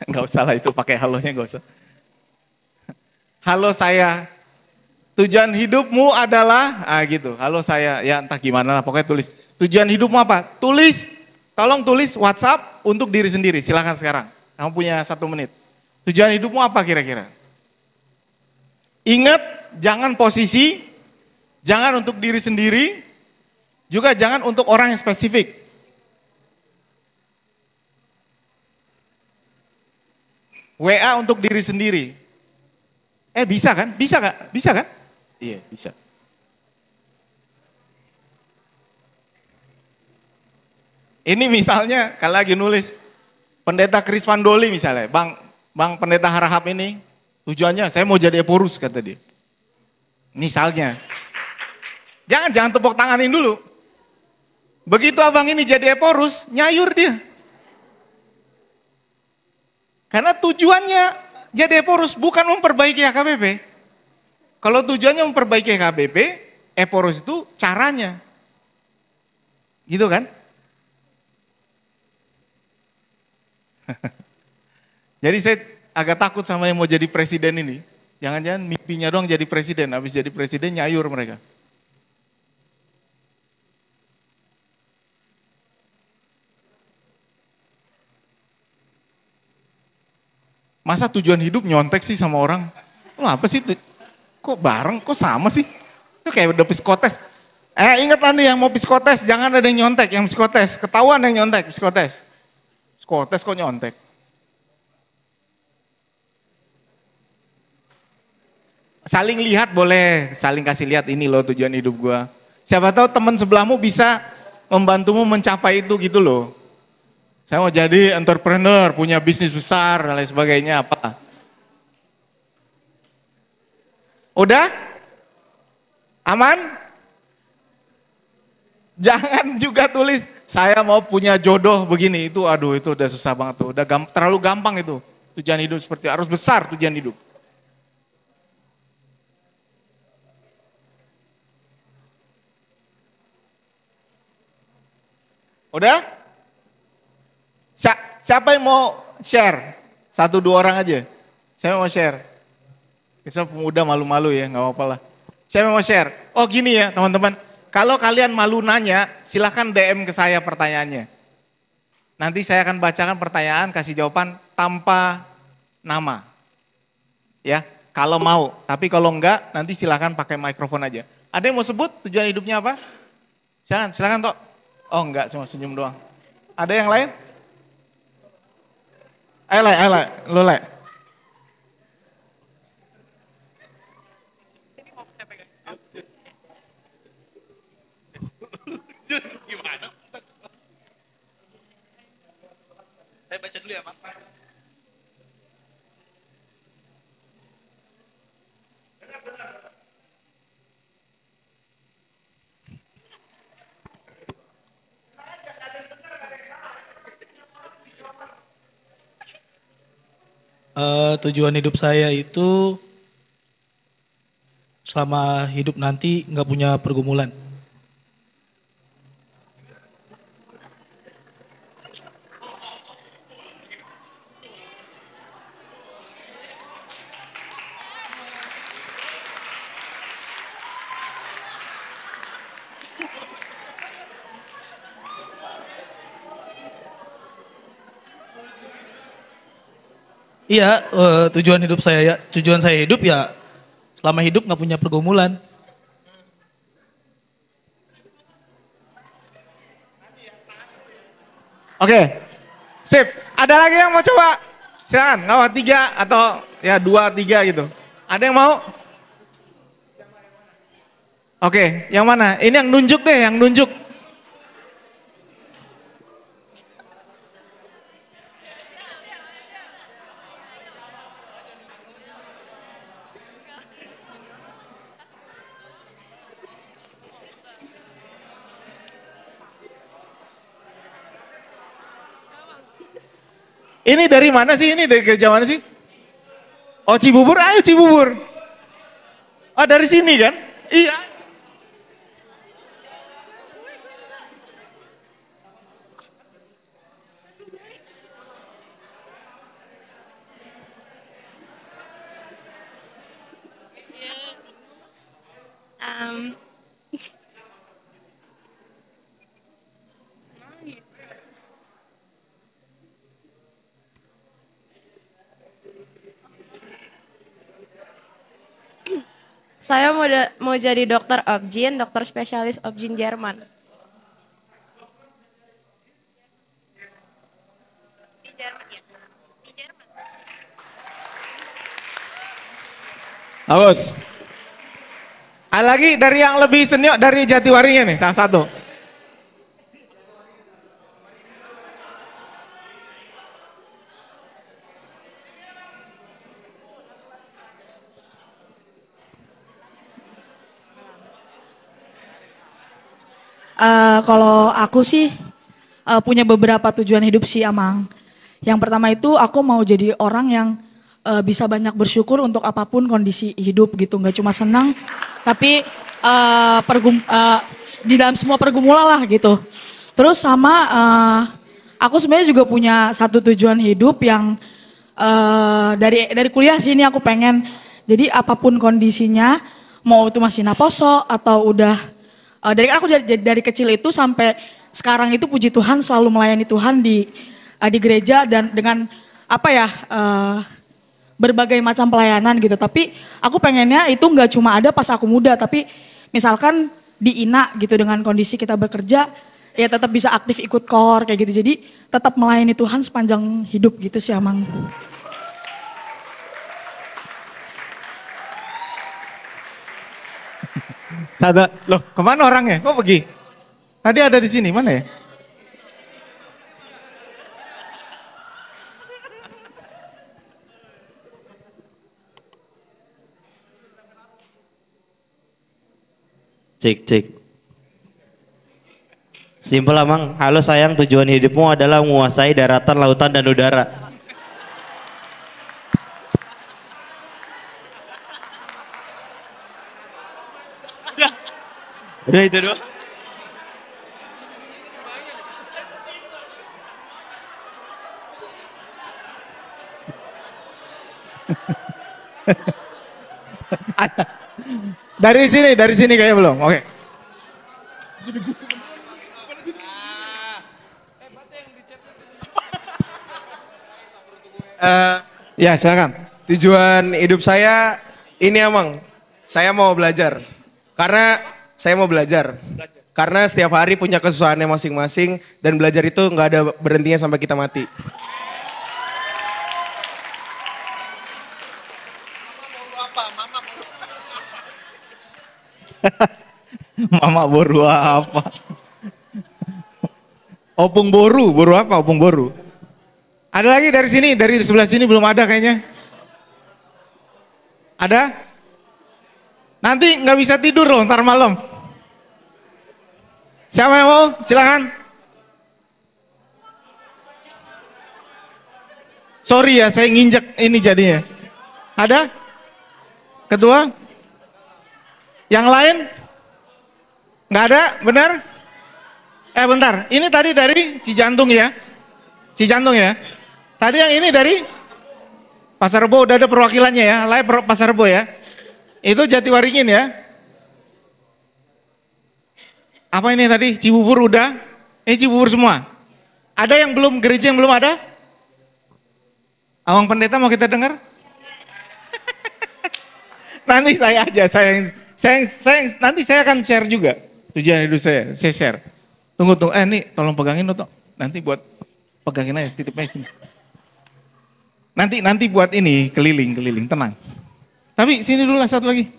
Enggak usah lah itu, pakai halonya enggak usah. Halo saya. Tujuan hidupmu adalah, gitu. Halo saya, ya entah gimana lah, pokoknya tulis. Tujuan hidupmu apa? Tulis, tolong tulis WhatsApp untuk diri sendiri, silakan sekarang. Kamu punya 1 menit. Tujuan hidupmu apa kira-kira? Ingat, jangan posisi, jangan untuk diri sendiri, juga jangan untuk orang yang spesifik. WA untuk diri sendiri. Bisa kan? Bisa gak? Bisa kan? Iya, bisa. Ini misalnya kalau lagi nulis Pendeta Chris Vandoli misalnya, Bang Pendeta Harahap ini tujuannya saya mau jadi Eporus kata dia. Misalnya. Jangan tepuk tanganin dulu. Begitu abang ini jadi Eporus, nyayur dia. Karena tujuannya jadi Eporus bukan memperbaiki HKBP. Kalau tujuannya memperbaiki HKBP, Eporus itu caranya. Gitu kan? Jadi saya agak takut sama yang mau jadi presiden ini. Jangan-jangan mimpinya doang jadi presiden, habis jadi presiden nyayur mereka. Masa tujuan hidup nyontek sih sama orang? Lo apa sih? Kok bareng? Kok sama sih? Itu kayak udah psikotes. Ingat nanti yang mau psikotes, jangan ada yang nyontek, yang psikotes. Ketahuan yang nyontek, psikotes. Psikotes kok nyontek? Saling lihat boleh, saling kasih lihat ini loh tujuan hidup gua. Siapa tahu teman sebelahmu bisa membantumu mencapai itu gitu loh. Saya mau jadi entrepreneur, punya bisnis besar dan lain sebagainya apa. Udah? Aman? Jangan juga tulis saya mau punya jodoh begini, itu aduh itu udah susah banget tuh, udah terlalu gampang itu. Tujuan hidup seperti harus besar tujuan hidup. Udah? Siapa yang mau share? 1-2 orang aja. Saya mau share. Bisa pemuda malu-malu ya, nggak apa-apa lah. Saya mau share. Oh gini ya teman-teman, kalau kalian malu nanya, silahkan DM ke saya pertanyaannya. Nanti saya akan bacakan pertanyaan, kasih jawaban tanpa nama. Ya, kalau mau. Tapi kalau enggak, nanti silahkan pakai mikrofon aja. Ada yang mau sebut tujuan hidupnya apa? Silakan Tok. Oh enggak, cuma senyum doang. Ada yang lain? Ayo lo Le. Gimana? Saya baca dulu ya, Pak. Tujuan hidup saya itu selama hidup nanti nggak punya pergumulan. Iya, tujuan saya hidup ya selama hidup nggak punya pergumulan. Oke, sip. Ada lagi yang mau coba? Silakan, ngawat 3 atau ya 2, 3 gitu. Ada yang mau? Oke, yang mana? Ini yang nunjuk deh, yang nunjuk. Ini dari mana sih? Ini dari gereja mana sih? Oh Cibubur, ayo Cibubur. Oh dari sini kan? Iya. Um, saya mau jadi dokter objin, dokter spesialis objin Jerman. Di Jerman ya. Di Jerman. Bagus. Ada lagi dari yang lebih senior dari Jatiwaringin nih, salah satu. Kalau aku sih punya beberapa tujuan hidup sih Amang. Yang pertama itu aku mau jadi orang yang bisa banyak bersyukur untuk apapun kondisi hidup gitu. Nggak cuma senang, tapi di dalam semua pergumulan lah gitu. Terus sama aku sebenarnya juga punya satu tujuan hidup yang dari kuliah sih ini aku pengen. Jadi apapun kondisinya, mau itu masih naposo atau udah dari kecil itu sampai sekarang itu puji Tuhan selalu melayani Tuhan di gereja dan dengan apa ya berbagai macam pelayanan gitu. Tapi aku pengennya itu nggak cuma ada pas aku muda, tapi misalkan di INA gitu dengan kondisi kita bekerja ya tetap bisa aktif ikut KOR kayak gitu. Jadi tetap melayani Tuhan sepanjang hidup gitu sih Amang. Sada, loh kemana orangnya? Kok pergi? Tadi ada di sini, mana ya? Cek, cek. Simpel Amang, halo sayang, tujuan hidupmu adalah menguasai daratan, lautan, dan udara. Udah itu doang. Dari sini kayaknya belum. Oke. Ya, silakan. Tujuan hidup saya ini Amang. Saya mau belajar. Karena saya mau belajar. Karena setiap hari punya kesusahannya masing-masing dan belajar itu nggak ada berhentinya sampai kita mati. Mama boru apa? Opung boru, boru apa? Opung boru. Ada lagi dari sini, dari sebelah sini belum ada kayaknya. Ada? Nanti nggak bisa tidur loh ntar malam. Siapa yang mau? Silakan. Sorry ya, saya nginjek ini jadinya. Ada? Kedua? Yang lain? Nggak ada? Benar? Bentar, ini tadi dari Cijantung ya? Cijantung ya? Tadi yang ini dari Pasar Rebo, udah ada perwakilannya ya, live Pasar Rebo ya? Itu Jatiwaringin ya? Apa ini tadi? Cibubur udah? Ini Cibubur semua? Ada yang belum, gereja yang belum ada? Awang Pendeta mau kita dengar? Nanti saya aja, nanti saya akan share juga. Tujuan hidup saya share. Tunggu, nih tolong pegangin Toto. Nanti buat pegangin aja, titip aja sini. Nanti buat ini, keliling, tenang. Tapi sini dulu lah satu lagi.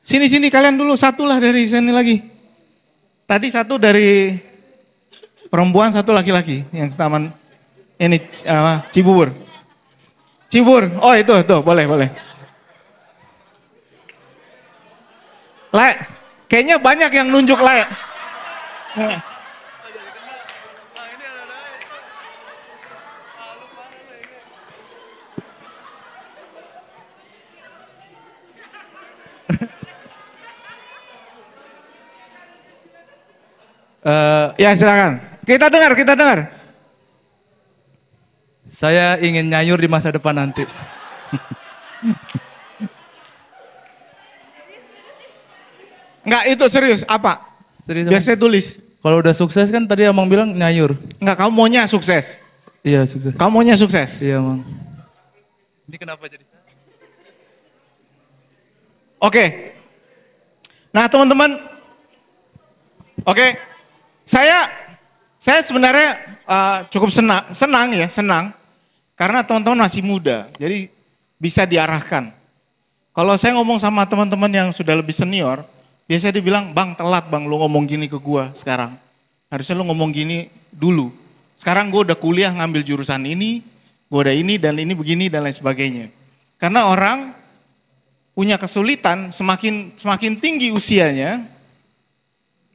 Sini kalian dulu, satu lah dari sini lagi. Tadi satu dari perempuan, satu laki-laki. Yang taman, ini Cibubur. Oh itu, boleh. Le, kayaknya banyak yang nunjuk Le. Ya silakan. Kita dengar. Saya ingin nyayur di masa depan nanti. Enggak, itu serius. Apa? Serius, Biar Bang? saya tulis. Kalau udah sukses kan tadi Amang bilang nyayur. Enggak, kamu maunya sukses. Iya sukses. Kamu maunya sukses. Iya Mang. Ini kenapa jadi? Oke. Nah teman-teman. Oke. Saya sebenarnya cukup senang. Karena teman-teman masih muda. Jadi bisa diarahkan. Kalau saya ngomong sama teman-teman yang sudah lebih senior, biasanya dibilang, bang telat bang lu ngomong gini ke gua sekarang. Harusnya lu ngomong gini dulu. Sekarang gua udah kuliah ngambil jurusan ini, gua udah ini dan ini begini dan lain sebagainya. Karena orang punya kesulitan semakin tinggi usianya,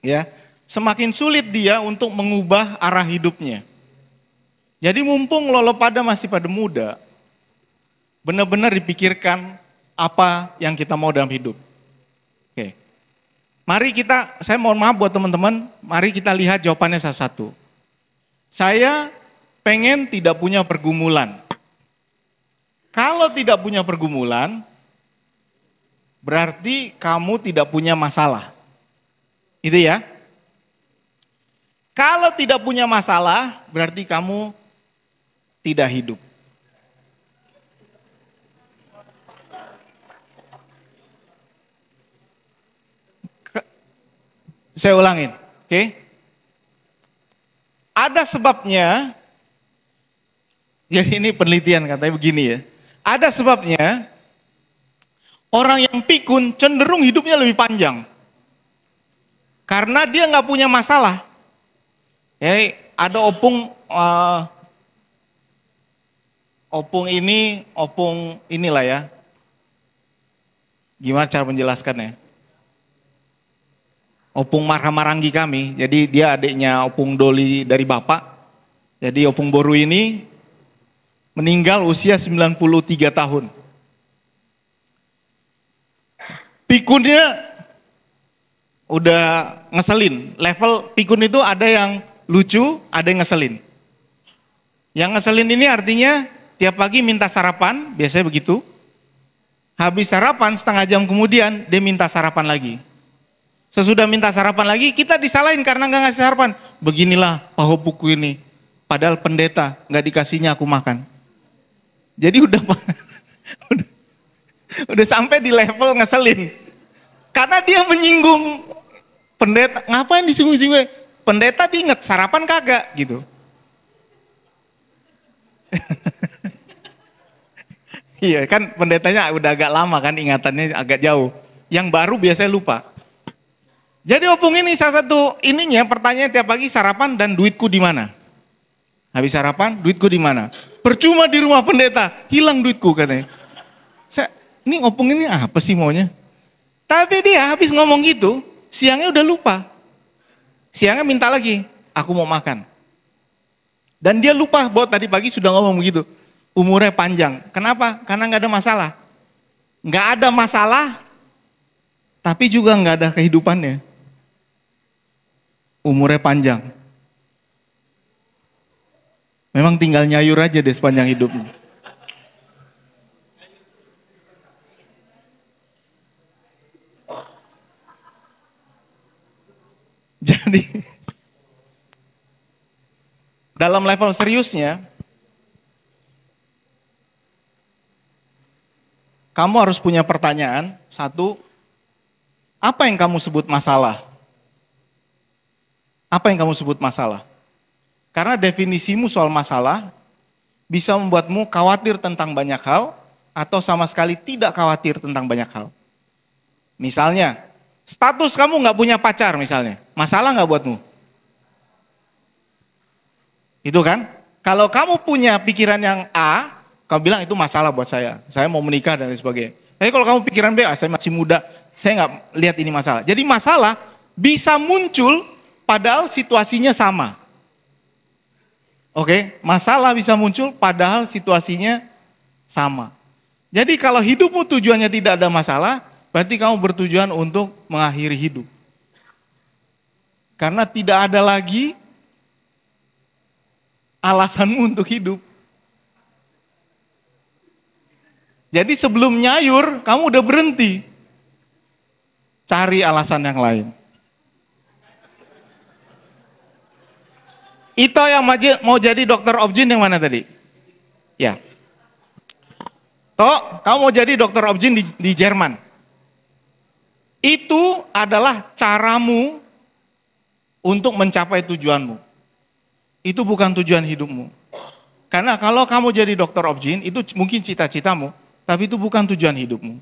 ya, semakin sulit dia untuk mengubah arah hidupnya. Jadi mumpung lo pada masih pada muda, benar-benar dipikirkan apa yang kita mau dalam hidup. Oke. Mari saya mohon maaf buat teman-teman, mari kita lihat jawabannya satu-satu. Saya pengen tidak punya pergumulan. Kalau tidak punya pergumulan, berarti kamu tidak punya masalah. Itu ya. Kalau tidak punya masalah, berarti kamu tidak hidup. Saya ulangin, oke? Ada sebabnya, jadi ini penelitian katanya begini ya. Ada sebabnya, orang yang pikun cenderung hidupnya lebih panjang. Karena dia nggak punya masalah. Ya, ada opung inilah ya. Gimana cara menjelaskannya? Opung Marhammarangi kami, jadi dia adiknya Opung Doli dari bapak. Jadi Opung Boru ini meninggal usia 93 tahun. Pikunnya udah ngeselin. Level pikun itu ada yang lucu, ada yang ngeselin. Yang ngeselin ini artinya tiap pagi minta sarapan, biasanya begitu. Habis sarapan setengah jam kemudian dia minta sarapan lagi. Sesudah minta sarapan lagi, kita disalahin karena nggak ngasih sarapan. Beginilah pahopuku ini, padahal pendeta nggak dikasihnya aku makan. Jadi udah sampai di level ngeselin. Karena dia menyinggung pendeta, ngapain disinggung-singgung? Pendeta diinget sarapan kagak gitu. Iya kan pendetanya udah agak lama kan ingatannya agak jauh. Yang baru biasanya lupa. Jadi opung ini salah satu ininya pertanyaan tiap pagi sarapan dan duitku di mana? Habis sarapan, duitku di mana? Percuma di rumah pendeta, hilang duitku katanya. Ini opung ini apa sih maunya? Tapi dia habis ngomong gitu, siangnya udah lupa. Siangnya minta lagi, aku mau makan. Dan dia lupa bahwa tadi pagi sudah ngomong begitu. Umurnya panjang. Kenapa? Karena nggak ada masalah. Nggak ada masalah, tapi juga nggak ada kehidupannya. Umurnya panjang. Memang tinggal nyayur aja deh sepanjang hidupnya. Jadi dalam level seriusnya, kamu harus punya pertanyaan. Satu, apa yang kamu sebut masalah? Apa yang kamu sebut masalah? Karena definisimu soal masalah bisa membuatmu khawatir tentang banyak hal atau sama sekali tidak khawatir tentang banyak hal. Misalnya, status kamu nggak punya pacar misalnya, masalah nggak buatmu? Itu kan? Kalau kamu punya pikiran yang A, kamu bilang itu masalah buat saya mau menikah dan lain sebagainya. Tapi kalau kamu pikiran B, saya masih muda, saya nggak lihat ini masalah. Jadi masalah bisa muncul padahal situasinya sama. Oke, masalah bisa muncul padahal situasinya sama. Jadi kalau hidupmu tujuannya tidak ada masalah, berarti kamu bertujuan untuk mengakhiri hidup. Karena tidak ada lagi alasanmu untuk hidup. Jadi sebelum nyayur, kamu udah berhenti. Cari alasan yang lain. Ito yang mau jadi dokter objin yang mana tadi? Ya. Toh, kamu mau jadi dokter objin di Jerman. Itu adalah caramu untuk mencapai tujuanmu. Itu bukan tujuan hidupmu. Karena kalau kamu jadi dokter objin, itu mungkin cita-citamu, tapi itu bukan tujuan hidupmu.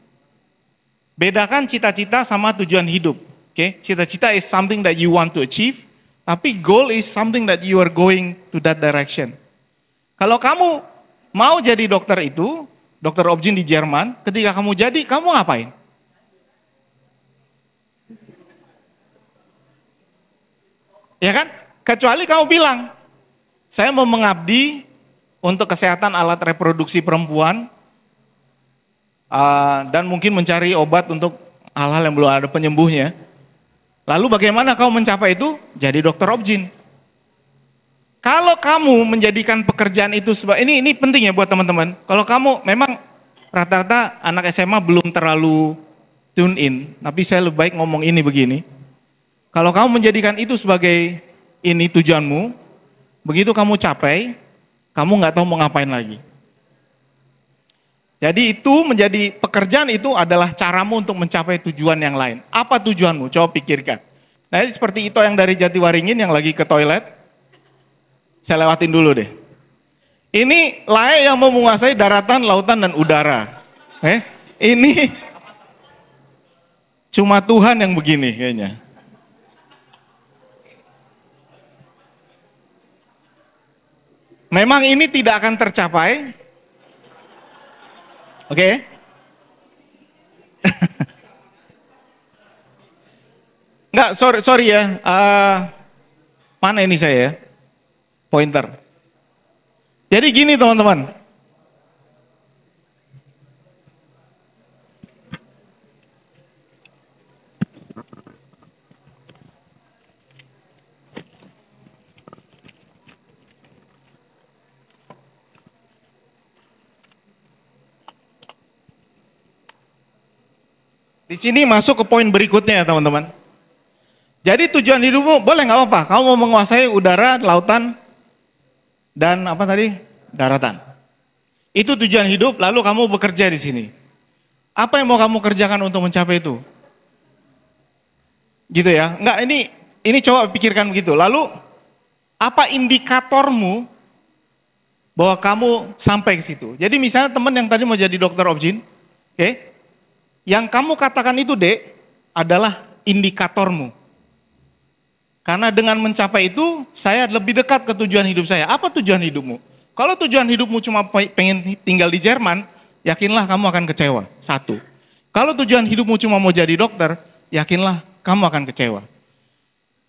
Bedakan cita-cita sama tujuan hidup. Oke, cita-cita is something that you want to achieve, tapi goal is something that you are going to that direction. Kalau kamu mau jadi dokter itu, dokter Obgyn di Jerman, ketika kamu jadi, kamu ngapain? Ya kan? Kecuali kamu bilang, saya mau mengabdi untuk kesehatan alat reproduksi perempuan, dan mungkin mencari obat untuk hal-hal yang belum ada penyembuhnya. Lalu bagaimana kamu mencapai itu? Jadi dokter Obgyn. Kalau kamu menjadikan pekerjaan itu sebagai, ini penting ya buat teman-teman. Kalau kamu memang rata-rata anak SMA belum terlalu tune in, tapi saya lebih baik ngomong ini begini. Kalau kamu menjadikan itu sebagai ini tujuanmu, begitu kamu capai, kamu nggak tahu mau ngapain lagi. Jadi itu menjadi pekerjaan itu adalah caramu untuk mencapai tujuan yang lain. Apa tujuanmu? Coba pikirkan. Nah ini seperti itu yang dari Jatiwaringin yang lagi ke toilet. Saya lewatin dulu deh. Ini layak yang mau menguasai daratan, lautan, dan udara. Ini cuma Tuhan yang begini kayaknya. Memang ini tidak akan tercapai. Oke. Enggak, sorry ya. Mana ini saya ya? Pointer. Jadi gini teman-teman. Di sini masuk ke poin berikutnya ya teman-teman. Jadi tujuan hidupmu boleh nggak apa-apa. Kamu mau menguasai udara, lautan, dan apa tadi? Daratan. Itu tujuan hidup, lalu kamu bekerja di sini. Apa yang mau kamu kerjakan untuk mencapai itu? Gitu ya. Enggak, ini coba pikirkan begitu. Lalu apa indikatormu bahwa kamu sampai ke situ? Jadi misalnya teman yang tadi mau jadi dokter Obgyn, oke? Yang kamu katakan itu, Dek, adalah indikatormu. Karena dengan mencapai itu, saya lebih dekat ke tujuan hidup saya. Apa tujuan hidupmu? Kalau tujuan hidupmu cuma pengen tinggal di Jerman, yakinlah kamu akan kecewa. Satu. Kalau tujuan hidupmu cuma mau jadi dokter, yakinlah kamu akan kecewa.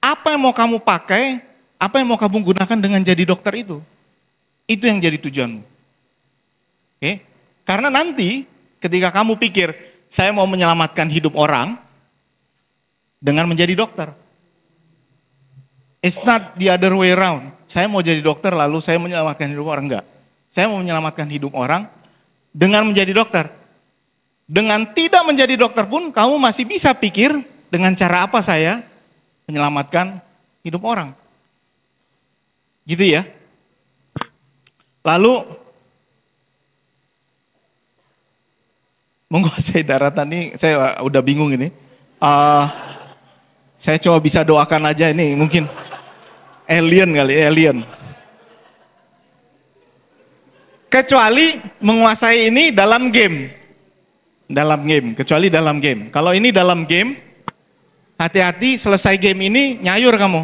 Apa yang mau kamu pakai, apa yang mau kamu gunakan dengan jadi dokter itu? Itu yang jadi tujuanmu. Oke? Karena nanti ketika kamu pikir, saya mau menyelamatkan hidup orang dengan menjadi dokter. It's not the other way around. Saya mau jadi dokter lalu saya menyelamatkan hidup orang, enggak. Saya mau menyelamatkan hidup orang dengan menjadi dokter. Dengan tidak menjadi dokter pun kamu masih bisa pikir dengan cara apa saya menyelamatkan hidup orang. Gitu ya. Lalu menguasai daratan ini, saya udah bingung ini. Saya coba bisa doakan aja ini, mungkin alien kali, alien. Kecuali menguasai ini dalam game. Dalam game, kecuali dalam game. Kalau ini dalam game, hati-hati selesai game ini nyayur kamu.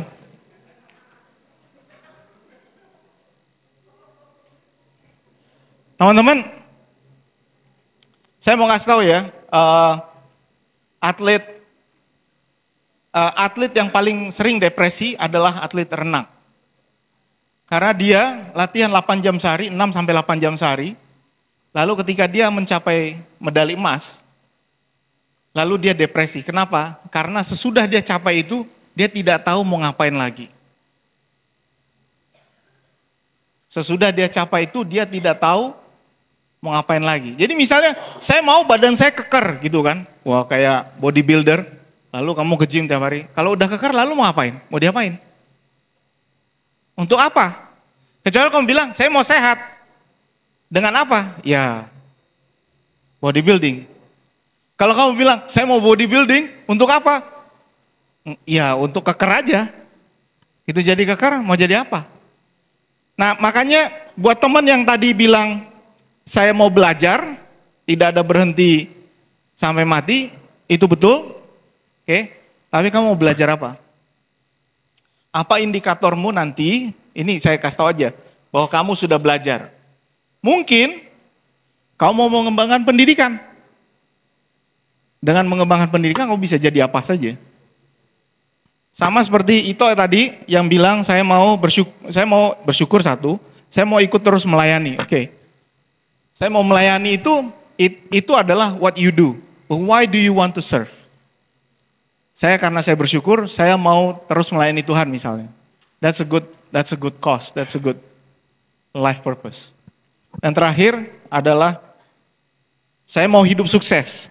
Teman-teman, saya mau kasih tahu ya, atlet yang paling sering depresi adalah atlet renang. Karena dia latihan 8 jam sehari, 6 sampai 8 jam sehari. Lalu ketika dia mencapai medali emas, lalu dia depresi. Kenapa? Karena sesudah dia capai itu, dia tidak tahu mau ngapain lagi. Sesudah dia capai itu, dia tidak tahu mau ngapain lagi. Jadi misalnya, saya mau badan saya keker gitu kan. Wah kayak bodybuilder, lalu kamu ke gym tiap hari. Kalau udah keker lalu mau ngapain? Mau diapain? Untuk apa? Kecuali kamu bilang, saya mau sehat. Dengan apa? Ya, bodybuilding. Kalau kamu bilang, saya mau bodybuilding, untuk apa? Ya, untuk keker aja. Itu jadi keker, mau jadi apa? Nah, makanya buat teman yang tadi bilang, saya mau belajar, tidak ada berhenti sampai mati, Itu betul, oke. Tapi kamu mau belajar apa? Apa indikatormu nanti, ini saya kasih tahu aja, bahwa kamu sudah belajar. Mungkin kamu mau mengembangkan pendidikan. Dengan mengembangkan pendidikan kamu bisa jadi apa saja. Sama seperti itu tadi yang bilang saya mau bersyukur satu, saya mau ikut terus melayani. Oke. Saya mau melayani itu adalah what you do. But why do you want to serve? Karena saya bersyukur, saya mau terus melayani Tuhan misalnya. That's a good cause, that's a good life purpose. Dan terakhir adalah saya mau hidup sukses.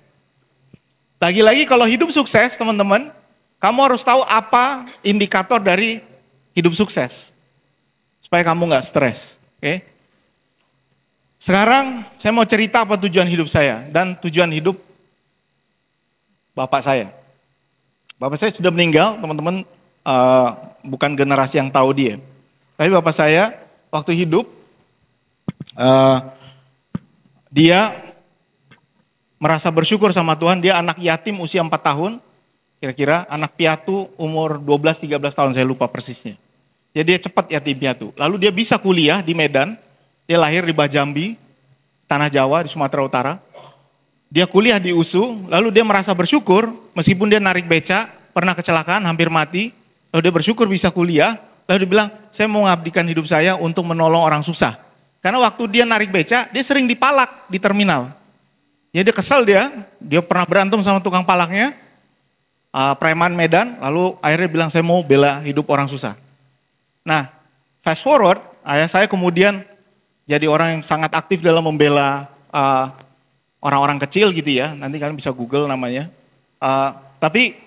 Lagi-lagi kalau hidup sukses teman-teman, kamu harus tahu apa indikator dari hidup sukses. Supaya kamu nggak stres. Oke? Sekarang saya mau cerita apa tujuan hidup saya dan tujuan hidup bapak saya. Bapak saya sudah meninggal, teman-teman, bukan generasi yang tahu dia. Tapi bapak saya waktu hidup, dia merasa bersyukur sama Tuhan, dia anak yatim usia 4 tahun, kira-kira anak piatu umur 12-13 tahun, saya lupa persisnya. Jadi dia cepat yatim piatu. Lalu dia bisa kuliah di Medan, dia lahir di Bajambi, Tanah Jawa, di Sumatera Utara. Dia kuliah di USU, lalu dia merasa bersyukur, meskipun dia narik beca, pernah kecelakaan, hampir mati, lalu dia bersyukur bisa kuliah, lalu dia bilang, saya mau mengabdikan hidup saya untuk menolong orang susah. Karena waktu dia narik beca, dia sering dipalak di terminal. Ya dia kesel dia pernah berantem sama tukang palaknya, preman Medan, lalu akhirnya bilang, saya mau bela hidup orang susah. Nah, fast forward, ayah saya kemudian jadi orang yang sangat aktif dalam membela orang-orang kecil gitu ya, nanti kalian bisa Google namanya. Tapi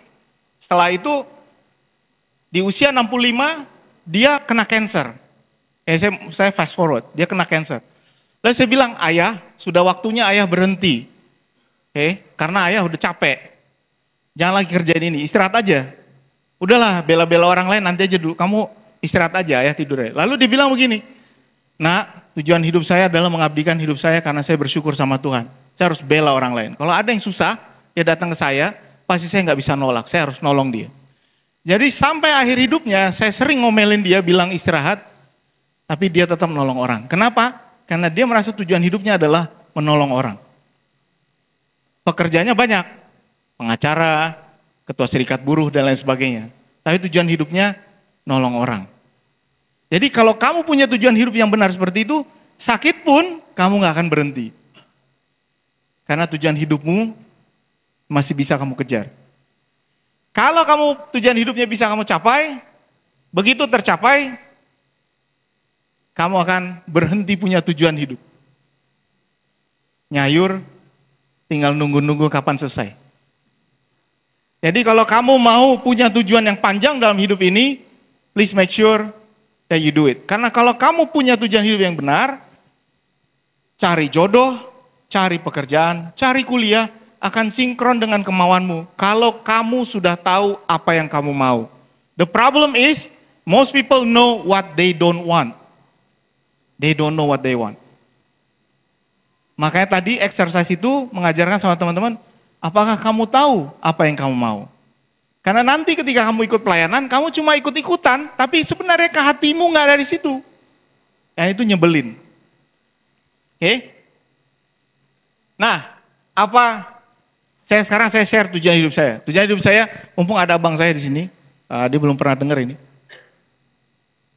setelah itu di usia 65 dia kena cancer. Saya fast forward, dia kena cancer. Lalu saya bilang, ayah sudah waktunya ayah berhenti. Karena ayah udah capek. Jangan lagi kerjain ini, istirahat aja. Udahlah bela-bela orang lain nanti aja dulu, kamu istirahat aja, ayah tidur aja. Lalu dia bilang begini, nak, tujuan hidup saya adalah mengabdikan hidup saya karena saya bersyukur sama Tuhan. Saya harus bela orang lain. Kalau ada yang susah, dia datang ke saya, pasti saya nggak bisa nolak, saya harus nolong dia. Jadi sampai akhir hidupnya, saya sering ngomelin dia bilang istirahat, tapi dia tetap menolong orang. Kenapa? Karena dia merasa tujuan hidupnya adalah menolong orang. Pekerjaannya banyak, pengacara, ketua serikat buruh, dan lain sebagainya. Tapi tujuan hidupnya nolong orang. Jadi kalau kamu punya tujuan hidup yang benar seperti itu, sakit pun kamu nggak akan berhenti. Karena tujuan hidupmu masih bisa kamu kejar. Kalau tujuan hidupnya bisa kamu capai, begitu tercapai, kamu akan berhenti punya tujuan hidup. Nyayur, tinggal nunggu-nunggu kapan selesai. Jadi kalau kamu mau punya tujuan yang panjang dalam hidup ini, please make sure that you do it. Karena kalau kamu punya tujuan hidup yang benar, cari jodoh, cari pekerjaan, cari kuliah, akan sinkron dengan kemauanmu. Kalau kamu sudah tahu apa yang kamu mau. The problem is, most people know what they don't want. They don't know what they want. Makanya tadi exercise itu mengajarkan sama teman-teman, apakah kamu tahu apa yang kamu mau? Karena nanti ketika kamu ikut pelayanan, kamu cuma ikut-ikutan, tapi sebenarnya ke hatimu nggak ada di situ. Dan itu nyebelin. Oke? Nah, sekarang saya share tujuan hidup saya. Tujuan hidup saya, mumpung ada abang saya di sini, dia belum pernah dengar ini.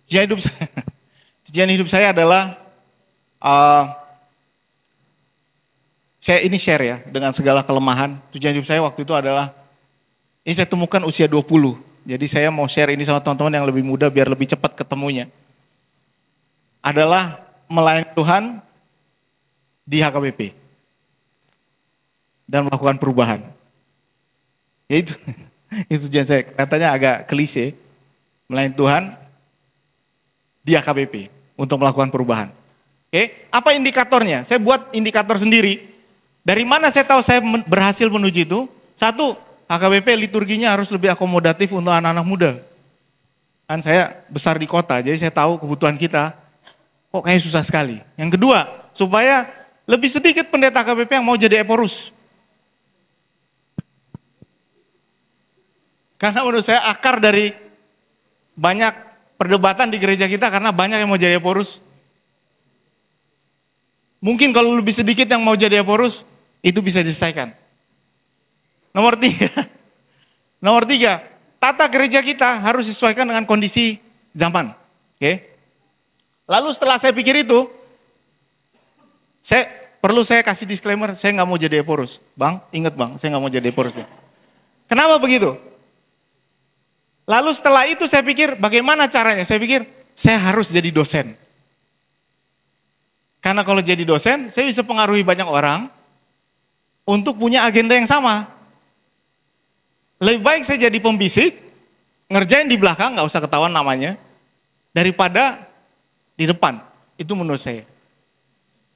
Tujuan hidup saya adalah, saya ini share ya, dengan segala kelemahan. Tujuan hidup saya waktu itu adalah, ini saya temukan usia 20. Jadi saya mau share ini sama teman-teman yang lebih muda biar lebih cepat ketemunya. Adalah melayani Tuhan di HKBP. Dan melakukan perubahan. Ya itu tujuan saya. Katanya agak klise. Melayani Tuhan di HKBP untuk melakukan perubahan. Oke, apa indikatornya? Saya buat indikator sendiri. Dari mana saya tahu saya berhasil menuju itu? Satu, HKBP liturginya harus lebih akomodatif untuk anak-anak muda. Kan saya besar di kota, jadi saya tahu kebutuhan kita. Kok kayaknya susah sekali. Yang kedua, supaya lebih sedikit pendeta HKBP yang mau jadi eporus. Karena menurut saya akar dari banyak perdebatan di gereja kita karena banyak yang mau jadi Eporus. Mungkin kalau lebih sedikit yang mau jadi Eporus, itu bisa diselesaikan. Nomor 3. Nomor 3, tata gereja kita harus disesuaikan dengan kondisi zaman. Oke. Lalu setelah saya pikir itu, perlu saya kasih disclaimer, saya nggak mau jadi Eporus. Bang, ingat bang, saya nggak mau jadi Eporus. Kenapa begitu? Lalu setelah itu saya pikir, bagaimana caranya? Saya pikir, saya harus jadi dosen. Karena kalau jadi dosen, saya bisa pengaruhi banyak orang untuk punya agenda yang sama. Lebih baik saya jadi pembisik, ngerjain di belakang, nggak usah ketahuan namanya, daripada di depan. Itu menurut saya.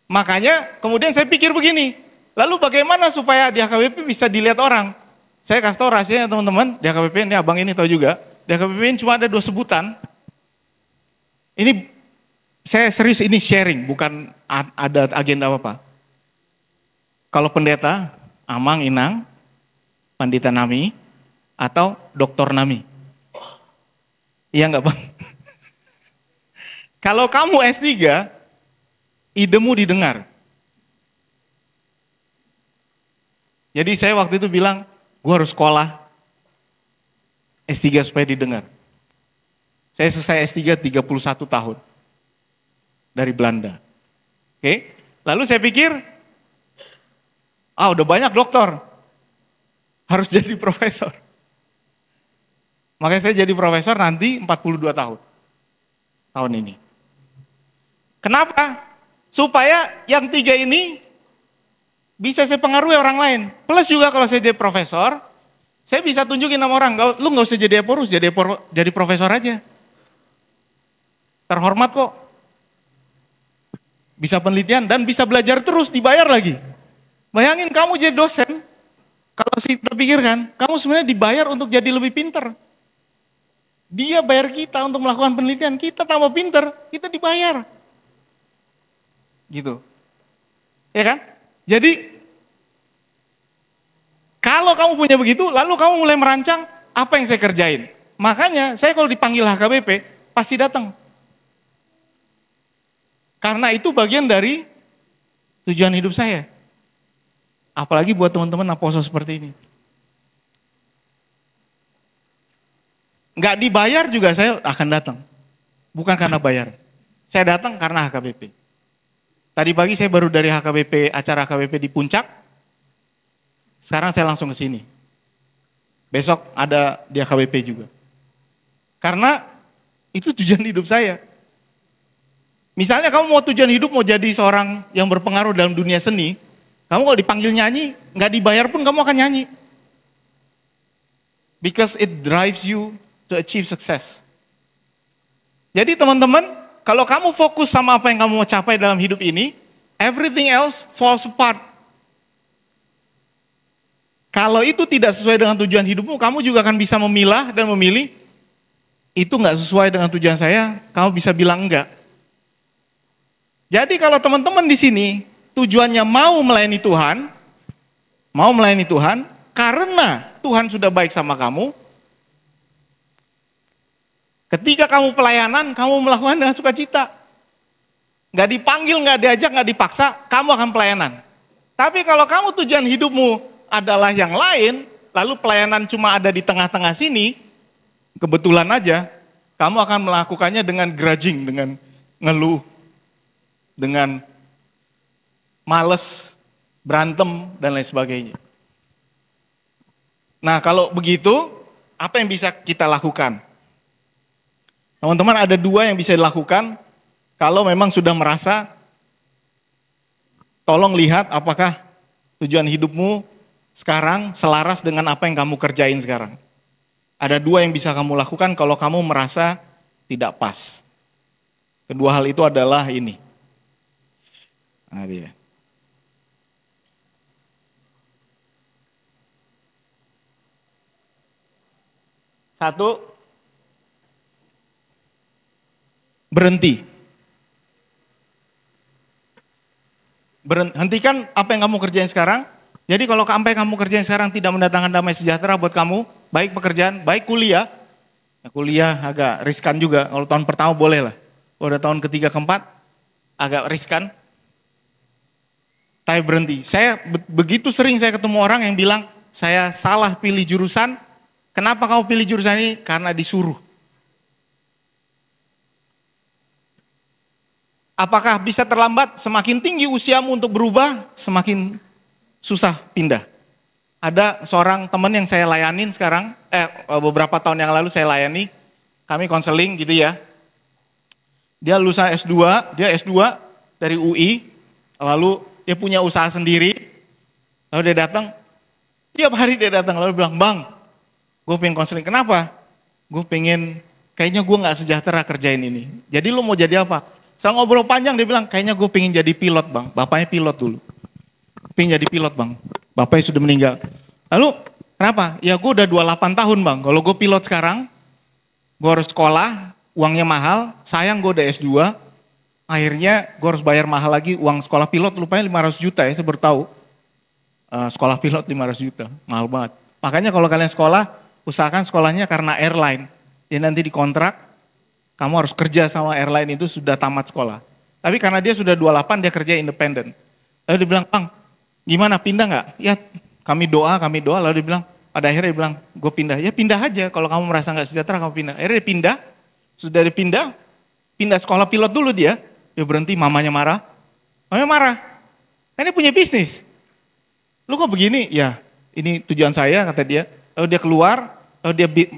Makanya kemudian saya pikir begini, lalu bagaimana supaya di HKBP bisa dilihat orang? Saya kasih tahu rahasianya teman-teman, di HKBP, ini abang ini tahu juga, di HKBP ini cuma ada 2 sebutan. Ini saya serius, ini sharing, bukan ada agenda apa-apa. Kalau pendeta, Amang Inang, Pandita Nami, atau Doktor Nami. Iya enggak bang? Kalau kamu S3, idemu didengar. Jadi saya waktu itu bilang, gue harus sekolah S3 supaya didengar. Saya selesai S3 31 tahun. Dari Belanda. Oke. Lalu saya pikir, udah banyak dokter. Harus jadi profesor. Makanya saya jadi profesor nanti 42 tahun. Tahun ini. Kenapa? Supaya yang 3 ini bisa saya pengaruhi orang lain. Plus juga kalau saya jadi profesor, saya bisa tunjukin sama orang, lu nggak usah jadi Eporus, jadi profesor aja. Terhormat kok. Bisa penelitian dan bisa belajar terus, dibayar lagi. Bayangin kamu jadi dosen, kalau sih terpikirkan, kamu sebenarnya dibayar untuk jadi lebih pinter. Dia bayar kita untuk melakukan penelitian, kita tambah pinter, kita dibayar. Gitu. Ya kan? Jadi, kalau kamu punya begitu, lalu kamu mulai merancang apa yang saya kerjain. Makanya saya kalau dipanggil HKBP, pasti datang. Karena itu bagian dari tujuan hidup saya. Apalagi buat teman-teman apostol seperti ini. Nggak dibayar juga saya akan datang. Bukan karena bayar. Saya datang karena HKBP. Tadi pagi saya baru dari HKBP, acara HKBP di Puncak. Sekarang saya langsung ke sini. Besok ada di HKBP juga. Karena itu tujuan hidup saya. Misalnya kamu mau tujuan hidup, mau jadi seorang yang berpengaruh dalam dunia seni, kamu kalau dipanggil nyanyi, nggak dibayar pun kamu akan nyanyi. Because it drives you to achieve success. Jadi teman-teman, kalau kamu fokus sama apa yang kamu mau capai dalam hidup ini, everything else falls apart. Kalau itu tidak sesuai dengan tujuan hidupmu, kamu juga akan bisa memilah dan memilih, itu nggak sesuai dengan tujuan saya, kamu bisa bilang enggak. Jadi kalau teman-teman di sini tujuannya mau melayani Tuhan karena Tuhan sudah baik sama kamu. Ketika kamu pelayanan, kamu melakukan dengan sukacita. Nggak dipanggil, nggak diajak, nggak dipaksa, kamu akan pelayanan. Tapi kalau kamu tujuan hidupmu adalah yang lain, lalu pelayanan cuma ada di tengah-tengah sini, kebetulan aja, kamu akan melakukannya dengan grudging, dengan ngeluh, dengan males, berantem, dan lain sebagainya. Nah kalau begitu, apa yang bisa kita lakukan? Teman-teman ada 2 yang bisa dilakukan, kalau memang sudah merasa, tolong lihat apakah tujuan hidupmu sekarang selaras dengan apa yang kamu kerjain sekarang. Ada 2 yang bisa kamu lakukan kalau kamu merasa tidak pas. Kedua hal itu adalah ini. Nah dia. Satu, berhenti. Hentikan apa yang kamu kerjain sekarang, Jadi kalau sampai kamu kerja yang sekarang tidak mendatangkan damai sejahtera buat kamu, baik pekerjaan, baik kuliah, ya kuliah agak riskan juga. Kalau tahun pertama boleh lah. Kalau udah tahun ketiga, keempat, agak riskan. Tapi berhenti. Saya begitu sering saya ketemu orang yang bilang, saya salah pilih jurusan. Kenapa kamu pilih jurusan ini? Karena disuruh. Apakah bisa terlambat? Semakin tinggi usiamu untuk berubah, semakin susah pindah. Ada seorang teman yang saya layanin sekarang, beberapa tahun yang lalu saya layani, kami konseling gitu ya. Dia lulusan S2, dia S2 dari UI, lalu dia punya usaha sendiri, lalu dia datang, tiap hari dia datang, lalu bilang, Bang, gue pengen konseling, kenapa? Gue pengen, kayaknya gue gak sejahtera kerjain ini. Jadi lu mau jadi apa? Setelah ngobrol panjang dia bilang, kayaknya gue pengen jadi pilot bang, bapaknya pilot dulu. Pengen jadi pilot bang, bapaknya sudah meninggal. Lalu kenapa? Ya gue udah 28 tahun bang, kalau gue pilot sekarang, gue harus sekolah, uangnya mahal, sayang gue udah S2, akhirnya gue harus bayar mahal lagi uang sekolah pilot, lupanya 500 juta ya, saya baru tahu. Sekolah pilot 500 juta, mahal banget. Makanya kalau kalian sekolah, usahakan sekolahnya karena airline. Jadi nanti dikontrak, kamu harus kerja sama airline itu sudah tamat sekolah. Tapi karena dia sudah 28, dia kerja independen. Lalu dia bilang, Bang, gimana pindah nggak? Ya kami doa, lalu dia bilang, pada akhirnya dia bilang, gue pindah. Ya pindah aja, kalau kamu merasa nggak sejahtera kamu pindah. Akhirnya dia pindah, sudah pindah sekolah pilot dulu dia berhenti, mamanya marah. Mamanya marah, kan dia punya bisnis. Lu kok begini? Ya ini tujuan saya, kata dia. Lalu dia keluar,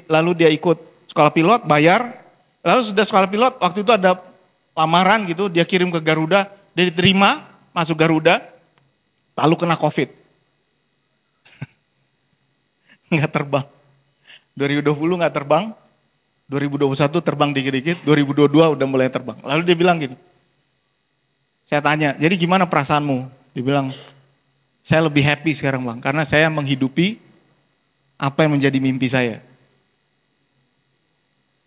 lalu dia ikut sekolah pilot, bayar. Lalu sudah sekolah pilot, waktu itu ada lamaran gitu, dia kirim ke Garuda, dia diterima, masuk Garuda, lalu kena COVID. Nggak terbang. 2020 nggak terbang, 2021 terbang dikit-dikit, 2022 udah mulai terbang. Lalu dia bilang gini, saya tanya, jadi gimana perasaanmu? Dia bilang, saya lebih happy sekarang bang, karena saya menghidupi apa yang menjadi mimpi saya.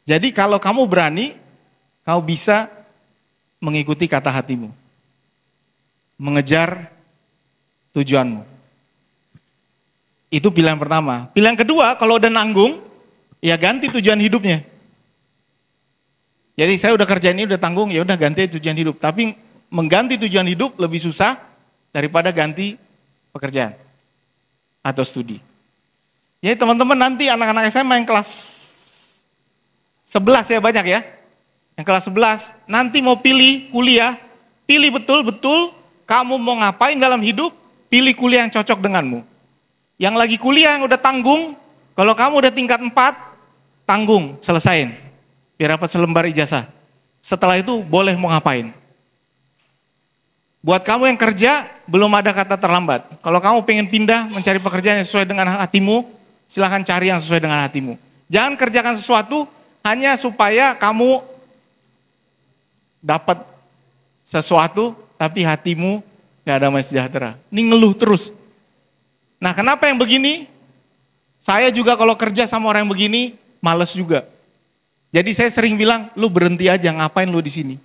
Jadi kalau kamu berani, kamu bisa mengikuti kata hatimu. Mengejar tujuanmu. Itu pilihan pertama. Pilihan kedua, kalau udah nanggung, ya ganti tujuan hidupnya. Jadi saya udah kerja ini, udah tanggung, ya udah ganti tujuan hidup. Tapi mengganti tujuan hidup lebih susah daripada ganti pekerjaan atau studi. Jadi teman-teman nanti anak-anak SMA yang kelas 11 ya banyak ya. Yang kelas 11, nanti mau pilih kuliah, pilih betul-betul kamu mau ngapain dalam hidup, pilih kuliah yang cocok denganmu. Yang lagi kuliah yang udah tanggung, kalau kamu udah tingkat 4, tanggung, selesain. Biar dapat selembar ijazah. Setelah itu boleh mau ngapain. Buat kamu yang kerja, belum ada kata terlambat. Kalau kamu pengen pindah, mencari pekerjaan yang sesuai dengan hatimu, silahkan cari yang sesuai dengan hatimu. Jangan kerjakan sesuatu hanya supaya kamu dapat sesuatu, tapi hatimu gak damai sejahtera. Ini ngeluh terus. Nah kenapa yang begini? Saya juga kalau kerja sama orang yang begini, males juga. Jadi saya sering bilang, lu berhenti aja, ngapain lu di sini?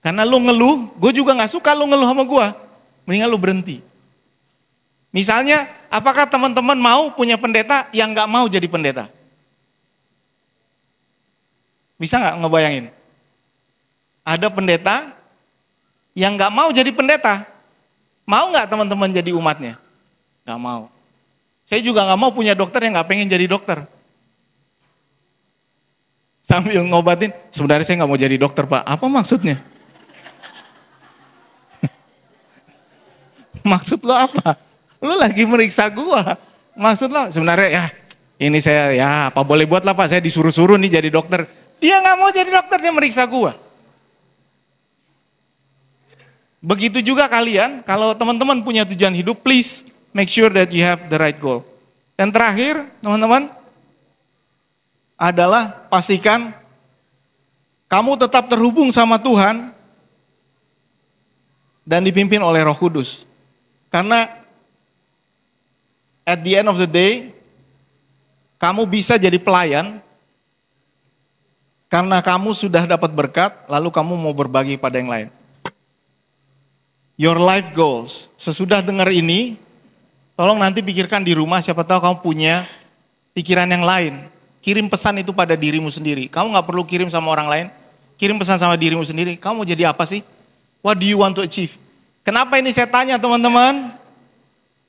Karena lu ngeluh, gue juga gak suka lu ngeluh sama gue. Mendingan lu berhenti. Misalnya, apakah teman-teman mau punya pendeta yang gak mau jadi pendeta? Bisa gak ngebayangin? Ada pendeta yang gak mau jadi pendeta. Mau gak teman-teman jadi umatnya? Gak mau. Saya juga gak mau punya dokter yang gak pengen jadi dokter. Sambil ngobatin, sebenarnya saya gak mau jadi dokter Pak. Apa maksudnya? Maksud lo apa? Lo lagi meriksa gua. Maksud lo sebenarnya ya ini saya ya apa boleh buat lah Pak, saya disuruh-suruh nih jadi dokter. Dia gak mau jadi dokter, dia meriksa gua. Begitu juga kalian, kalau teman-teman punya tujuan hidup, please make sure that you have the right goal. Dan terakhir, teman-teman, adalah pastikan kamu tetap terhubung sama Tuhan dan dipimpin oleh Roh Kudus. Karena at the end of the day, kamu bisa jadi pelayan karena kamu sudah dapat berkat, lalu kamu mau berbagi pada yang lain. Your life goals. Sesudah dengar ini, Tolong nanti pikirkan di rumah, siapa tahu kamu punya pikiran yang lain. Kirim pesan itu pada dirimu sendiri. Kamu nggak perlu kirim sama orang lain. Kirim pesan sama dirimu sendiri. Kamu mau jadi apa sih? What do you want to achieve? Kenapa ini saya tanya teman-teman?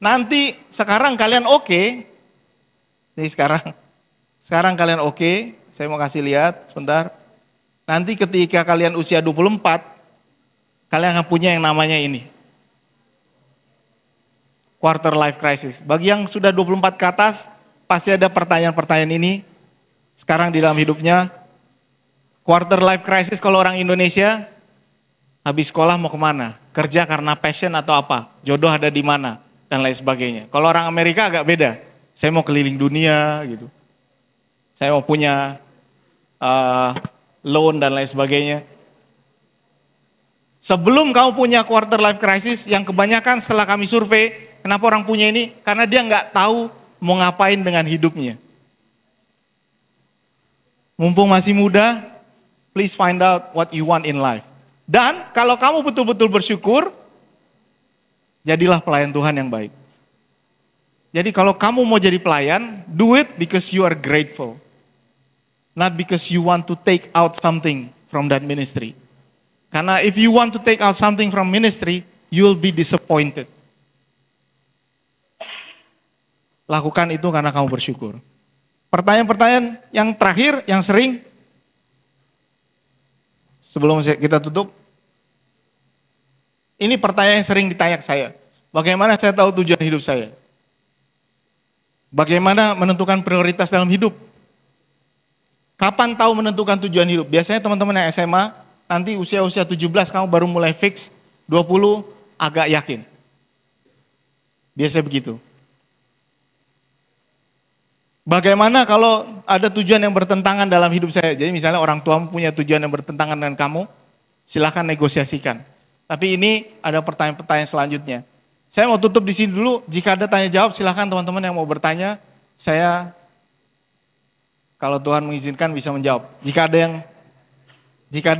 Nanti sekarang kalian oke. Nih sekarang kalian oke. Saya mau kasih lihat sebentar. Nanti ketika kalian usia 24, kalian akan punya yang namanya ini. Quarter life crisis. Bagi yang sudah 24 ke atas, pasti ada pertanyaan-pertanyaan ini. Sekarang di dalam hidupnya, quarter life crisis kalau orang Indonesia, habis sekolah mau kemana? Kerja karena passion atau apa? Jodoh ada di mana? Dan lain sebagainya. Kalau orang Amerika agak beda. Saya mau keliling dunia gitu. Saya mau punya loan dan lain sebagainya. Sebelum kamu punya quarter life crisis, yang kebanyakan setelah kami survei, kenapa orang punya ini? Karena dia nggak tahu mau ngapain dengan hidupnya. Mumpung masih muda, please find out what you want in life. Dan kalau kamu betul-betul bersyukur, jadilah pelayan Tuhan yang baik. Jadi kalau kamu mau jadi pelayan, do it because you are grateful. Not because you want to take out something from that ministry. Karena if you want to take out something from ministry, you will be disappointed. Lakukan itu karena kamu bersyukur. Pertanyaan-pertanyaan yang terakhir, yang sering, sebelum kita tutup, ini pertanyaan yang sering ditanya ke saya. Bagaimana saya tahu tujuan hidup saya? Bagaimana menentukan prioritas dalam hidup? Kapan tahu menentukan tujuan hidup? Biasanya teman-teman yang SMA, nanti usia-usia 17 kamu baru mulai fix, 20 agak yakin. Biasanya begitu. Bagaimana kalau ada tujuan yang bertentangan dalam hidup saya? Jadi misalnya orang tuamu punya tujuan yang bertentangan dengan kamu, silahkan negosiasikan. Tapi ini ada pertanyaan-pertanyaan selanjutnya. Saya mau tutup di sini dulu, jika ada tanya jawab silahkan teman-teman yang mau bertanya, saya kalau Tuhan mengizinkan bisa menjawab. Jika ada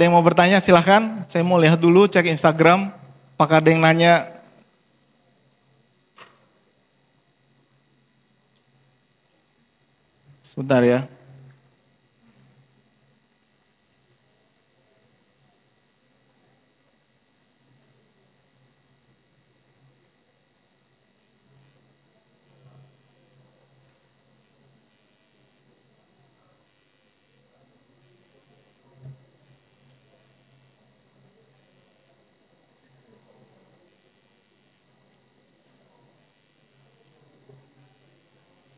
yang mau bertanya silahkan, saya mau lihat dulu, cek Instagram, apakah ada yang nanya. Sebentar ya.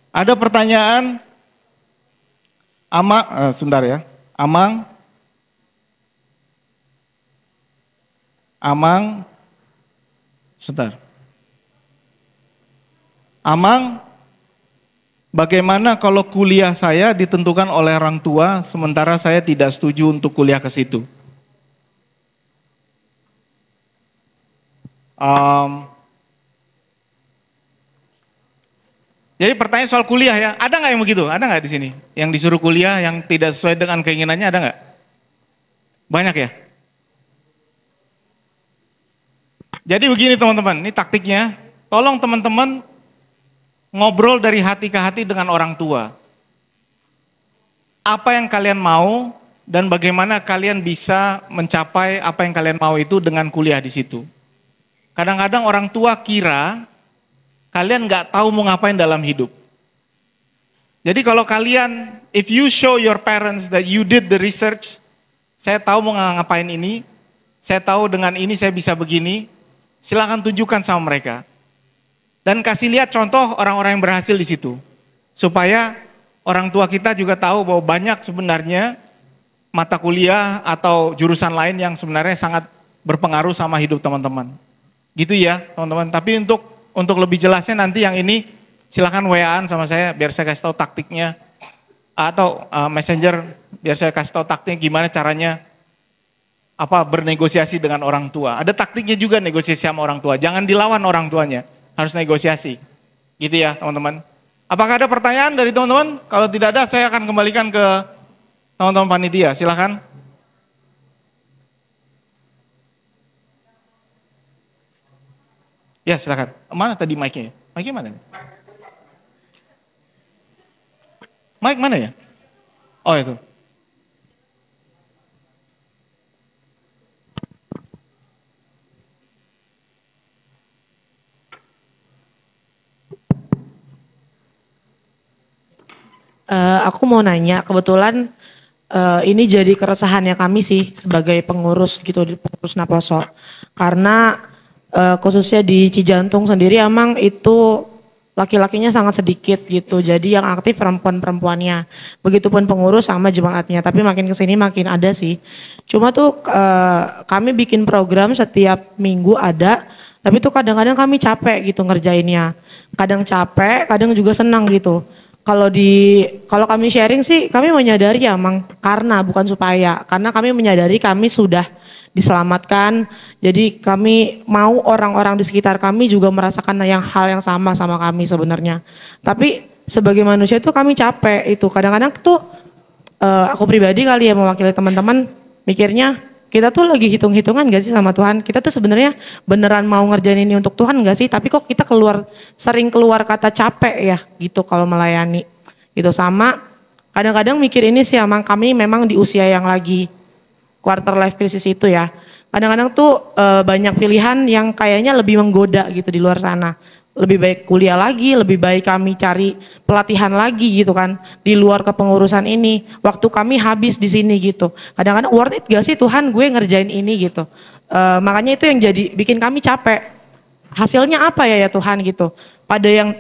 Ada pertanyaan? Sebentar ya. Amang, sebentar. Amang, bagaimana kalau kuliah saya ditentukan oleh orang tua, sementara saya tidak setuju untuk kuliah ke situ? Jadi pertanyaan soal kuliah ya, ada nggak yang begitu? Ada nggak di sini? Yang disuruh kuliah yang tidak sesuai dengan keinginannya ada nggak? Banyak ya? Jadi begini teman-teman, ini taktiknya. Tolong teman-teman ngobrol dari hati ke hati dengan orang tua. Apa yang kalian mau dan bagaimana kalian bisa mencapai apa yang kalian mau itu dengan kuliah di situ. Kadang-kadang orang tua kira kalian nggak tahu mau ngapain dalam hidup. Jadi kalau kalian, if you show your parents that you did the research, saya tahu mau ngapain ini, saya tahu dengan ini saya bisa begini, silakan tunjukkan sama mereka. Dan kasih lihat contoh orang-orang yang berhasil di situ. Supaya orang tua kita juga tahu bahwa banyak sebenarnya mata kuliah atau jurusan lain yang sebenarnya sangat berpengaruh sama hidup teman-teman. Gitu ya teman-teman, tapi untuk lebih jelasnya nanti yang ini silakan WA-an sama saya biar saya kasih tahu taktiknya atau messenger biar saya kasih tahu taktiknya gimana caranya bernegosiasi dengan orang tua. Ada taktiknya juga negosiasi sama orang tua. Jangan dilawan orang tuanya, harus negosiasi. Gitu ya teman-teman. Apakah ada pertanyaan dari teman-teman? Kalau tidak ada saya akan kembalikan ke teman-teman panitia. Silakan. Ya silakan. Mana tadi mic-nya? Mike mana? Mike mana ya? Oh itu. Aku mau nanya, kebetulan ini jadi keresahannya kami sih sebagai pengurus gitu, pengurus Naposo. Karena khususnya di Cijantung sendiri emang itu laki-lakinya sangat sedikit gitu. Jadi yang aktif perempuan-perempuannya. Begitupun pengurus sama jemaatnya, tapi makin kesini makin ada sih. Cuma tuh kami bikin program setiap minggu ada, tapi tuh kadang-kadang kami capek gitu ngerjainnya. Kadang capek, kadang juga senang gitu. Kalau kami sharing sih kami menyadari ya Mang, karena bukan supaya, karena kami menyadari kami sudah diselamatkan. Jadi kami mau orang-orang di sekitar kami juga merasakan hal yang sama kami sebenarnya. Tapi sebagai manusia itu kami capek itu. Kadang-kadang tuh aku pribadi kali ya mewakili teman-teman mikirnya, kita tuh lagi hitung-hitungan gak sih sama Tuhan? Kita tuh sebenarnya beneran mau ngerjain ini untuk Tuhan gak sih? Tapi kok kita sering keluar kata capek ya gitu kalau melayani. Gitu sama kadang-kadang mikir ini sih emang kami memang di usia yang lagi quarter life crisis itu ya. Kadang-kadang tuh banyak pilihan yang kayaknya lebih menggoda gitu di luar sana. Lebih baik kuliah lagi, lebih baik kami cari pelatihan lagi gitu kan di luar kepengurusan ini. Waktu kami habis di sini gitu. Kadang-kadang worth it gak sih Tuhan gue ngerjain ini gitu. Makanya itu yang jadi bikin kami capek. Hasilnya apa ya Tuhan gitu.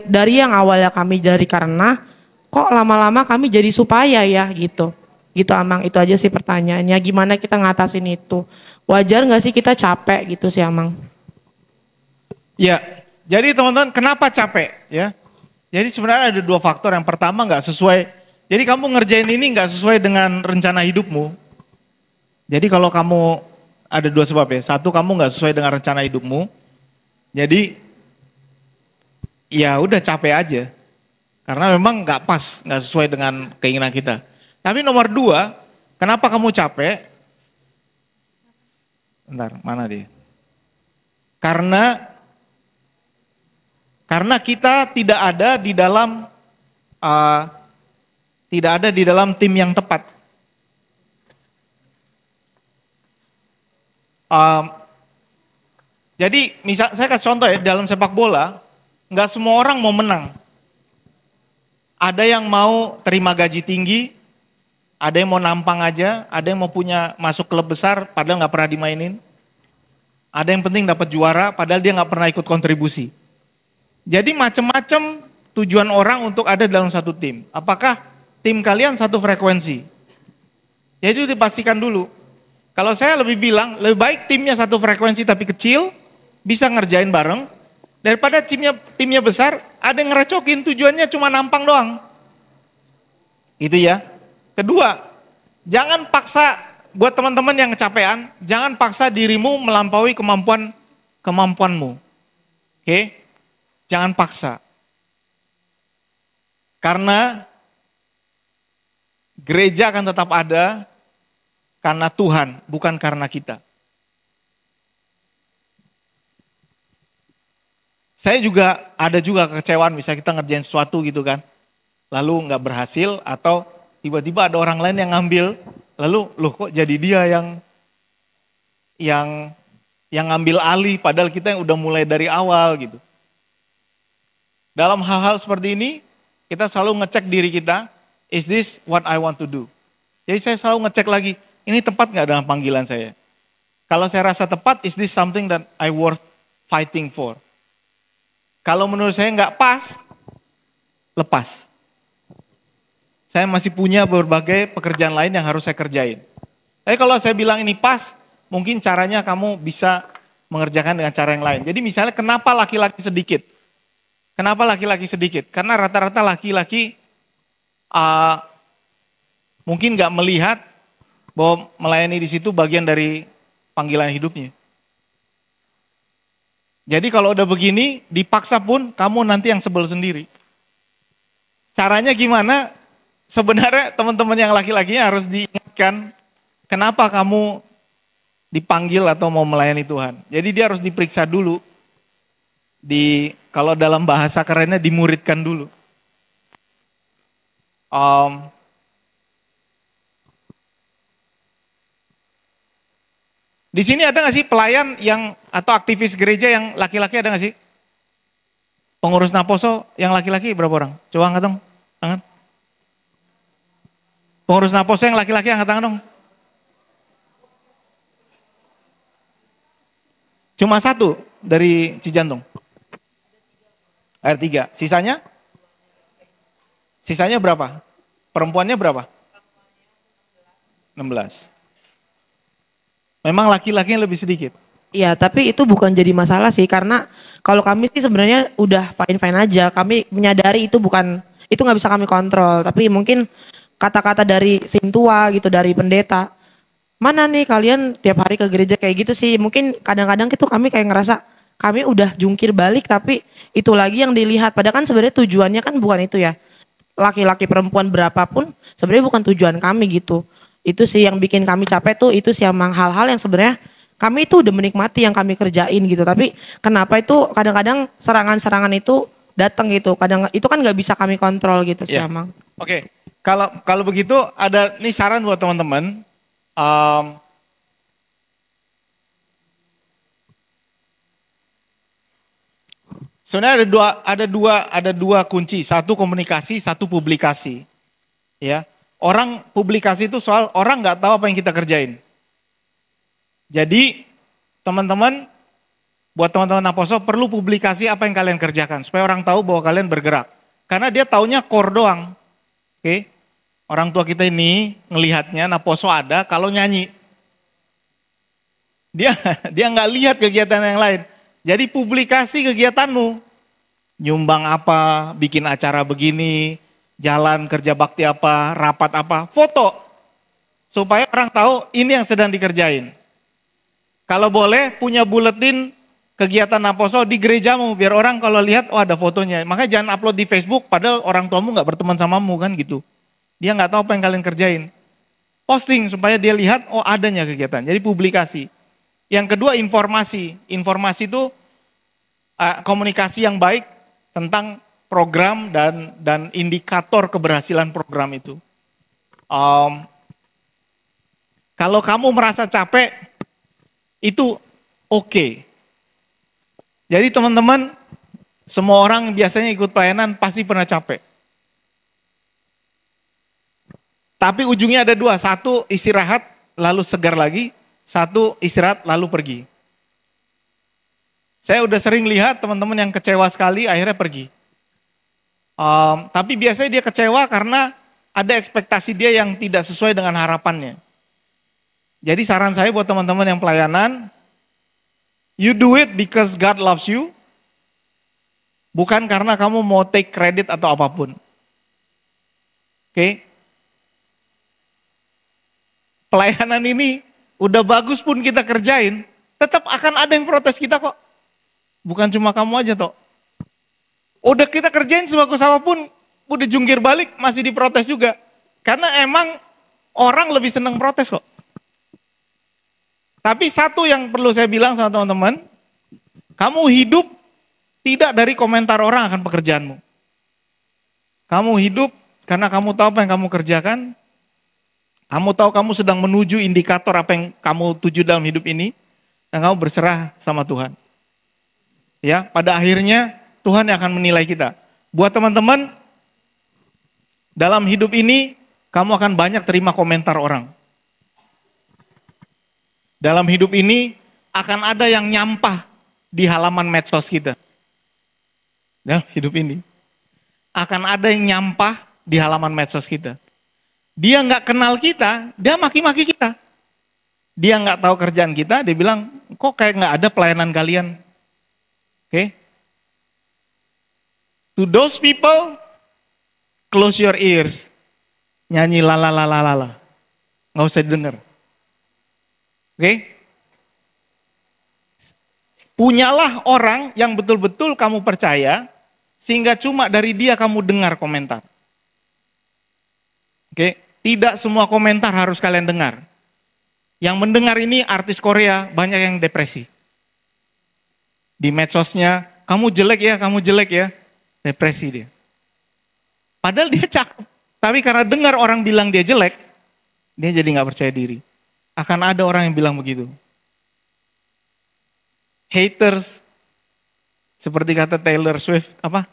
Dari yang awalnya kami dari karena kok lama-lama kami jadi supaya ya gitu. Gitu Amang, itu aja sih pertanyaannya. Gimana kita ngatasin itu? Wajar gak sih kita capek gitu sih Amang? Ya. Jadi teman-teman, kenapa capek ya? Jadi sebenarnya ada dua faktor. Yang pertama nggak sesuai. Jadi kamu ngerjain ini nggak sesuai dengan rencana hidupmu. Jadi kalau kamu ada dua sebab ya. Satu, kamu nggak sesuai dengan rencana hidupmu. Jadi ya udah capek aja. Karena memang nggak pas, nggak sesuai dengan keinginan kita. Tapi nomor dua, kenapa kamu capek? Bentar, mana dia? Karena kita tidak ada di dalam tim yang tepat. Jadi misal saya kasih contoh ya, dalam sepak bola nggak semua orang mau menang. Ada yang mau terima gaji tinggi, ada yang mau nampang aja, ada yang mau masuk klub besar padahal nggak pernah dimainin. Ada yang penting dapat juara padahal dia nggak pernah ikut kontribusi. Jadi macam-macam tujuan orang untuk ada dalam satu tim. Apakah tim kalian satu frekuensi? Jadi dipastikan dulu. Kalau saya lebih bilang, lebih baik timnya satu frekuensi tapi kecil, bisa ngerjain bareng, daripada timnya besar, ada yang ngerecokin tujuannya cuma nampang doang. Itu ya. Kedua, jangan paksa, buat teman-teman yang kecapean, jangan paksa dirimu melampaui kemampuanmu. Oke? Jangan paksa. Karena gereja akan tetap ada karena Tuhan, bukan karena kita. Saya juga ada kekecewaan, misalnya kita ngerjain sesuatu gitu kan. Lalu nggak berhasil atau tiba-tiba ada orang lain yang ngambil. Lalu loh kok jadi dia yang ngambil alih padahal kita yang udah mulai dari awal gitu. Dalam hal-hal seperti ini, kita selalu ngecek diri kita, is this what I want to do? Jadi saya selalu ngecek lagi, ini tepat nggak dengan panggilan saya? Kalau saya rasa tepat, is this something that I worth fighting for? Kalau menurut saya nggak pas, lepas. Saya masih punya berbagai pekerjaan lain yang harus saya kerjain. Tapi kalau saya bilang ini pas, mungkin caranya kamu bisa mengerjakan dengan cara yang lain. Jadi misalnya kenapa laki-laki sedikit? Kenapa laki-laki sedikit? Karena rata-rata laki-laki mungkin nggak melihat bahwa melayani di situ bagian dari panggilan hidupnya. Jadi kalau udah begini, dipaksa pun kamu nanti yang sebel sendiri. Caranya gimana? Sebenarnya teman-teman yang laki-lakinya harus diingatkan kenapa kamu dipanggil atau mau melayani Tuhan. Jadi dia harus diperiksa dulu. kalau dalam bahasa kerennya dimuridkan dulu. Di sini ada nggak sih pelayan yang atau aktivis gereja yang laki-laki, ada nggak sih? Pengurus Naposo yang laki-laki berapa orang? Coba angkat dong tangan. Pengurus Naposo yang laki-laki angkat tangan dong. Cuma satu dari Cijantung. R3. Sisanya? Sisanya berapa? Perempuannya berapa? 16. Memang laki-lakinya lebih sedikit. Iya, tapi itu bukan jadi masalah sih, karena kalau kami sih sebenarnya udah fine-fine aja. Kami menyadari itu nggak bisa kami kontrol. Tapi mungkin kata-kata dari sintua gitu, dari pendeta, mana nih kalian tiap hari ke gereja kayak gitu sih. Mungkin kadang-kadang itu kami kayak ngerasa kami udah jungkir balik, tapi itu lagi yang dilihat. Padahal kan sebenarnya tujuannya kan bukan itu ya. Laki-laki perempuan berapapun sebenarnya bukan tujuan kami gitu. Itu sih yang bikin kami capek tuh, itu sih emang hal-hal yang sebenarnya kami itu udah menikmati yang kami kerjain gitu. Tapi kenapa itu kadang-kadang serangan-serangan itu datang gitu. Kadang itu kan nggak bisa kami kontrol gitu sih emang. Oke. Kalau begitu ada nih saran buat teman-teman. Sebenarnya ada dua kunci, satu komunikasi, satu publikasi. Ya, orang publikasi itu soal orang nggak tahu apa yang kita kerjain. Jadi teman-teman, buat teman-teman Naposo perlu publikasi apa yang kalian kerjakan supaya orang tahu bahwa kalian bergerak. Karena dia taunya core doang. Oke, orang tua kita ini ngelihatnya Naposo ada kalau nyanyi. Dia nggak lihat kegiatan yang lain. Jadi publikasi kegiatanmu, nyumbang apa, bikin acara begini, jalan kerja bakti apa, rapat apa, foto. Supaya orang tahu ini yang sedang dikerjain. Kalau boleh punya buletin kegiatan Naposo di gerejamu, biar orang kalau lihat, oh ada fotonya. Makanya jangan upload di Facebook, padahal orang tuamu nggak berteman samamu kan gitu. Dia nggak tahu apa yang kalian kerjain. Posting supaya dia lihat, oh adanya kegiatan. Jadi publikasi. Yang kedua informasi. Informasi itu komunikasi yang baik tentang program dan indikator keberhasilan program itu. Kalau kamu merasa capek, itu oke. Jadi teman-teman, semua orang biasanya ikut pelayanan pasti pernah capek. Tapi ujungnya ada dua, satu istirahat lalu segar lagi, satu istirahat lalu pergi. Saya udah sering lihat teman-teman yang kecewa sekali akhirnya pergi. Tapi biasanya dia kecewa karena ada ekspektasi dia yang tidak sesuai dengan harapannya. Jadi saran saya buat teman-teman yang pelayanan, you do it because God loves you, bukan karena kamu mau take credit atau apapun. Oke? Pelayanan ini udah bagus pun kita kerjain, tetap akan ada yang protes kita kok. Bukan cuma kamu aja toh. Udah kita kerjain sebagus apapun, udah jungkir balik masih diprotes juga. Karena emang orang lebih senang protes kok. Tapi satu yang perlu saya bilang sama teman-teman, kamu hidup tidak dari komentar orang akan pekerjaanmu. Kamu hidup karena kamu tahu apa yang kamu kerjakan, kamu tahu kamu sedang menuju indikator apa yang kamu tuju dalam hidup ini, dan kamu berserah sama Tuhan. Ya, pada akhirnya Tuhan yang akan menilai kita. Buat teman-teman, dalam hidup ini kamu akan banyak terima komentar orang. Dalam hidup ini akan ada yang nyampah di halaman medsos kita. Dalam hidup ini akan ada yang nyampah di halaman medsos kita. Dia nggak kenal kita, dia maki-maki kita. Dia nggak tahu kerjaan kita, dia bilang, kok kayak nggak ada pelayanan kalian. Oke? To those people, close your ears. Nyanyi lalalalala. Nggak usah didengar. Oke? Punyalah orang yang betul-betul kamu percaya, sehingga cuma dari dia kamu dengar komentar. Oke? Tidak semua komentar harus kalian dengar. Yang mendengar ini artis Korea, banyak yang depresi. Di medsosnya, kamu jelek ya. Depresi dia. Padahal dia cakep. Tapi karena dengar orang bilang dia jelek, dia jadi nggak percaya diri. Akan ada orang yang bilang begitu. Haters, seperti kata Taylor Swift, apa?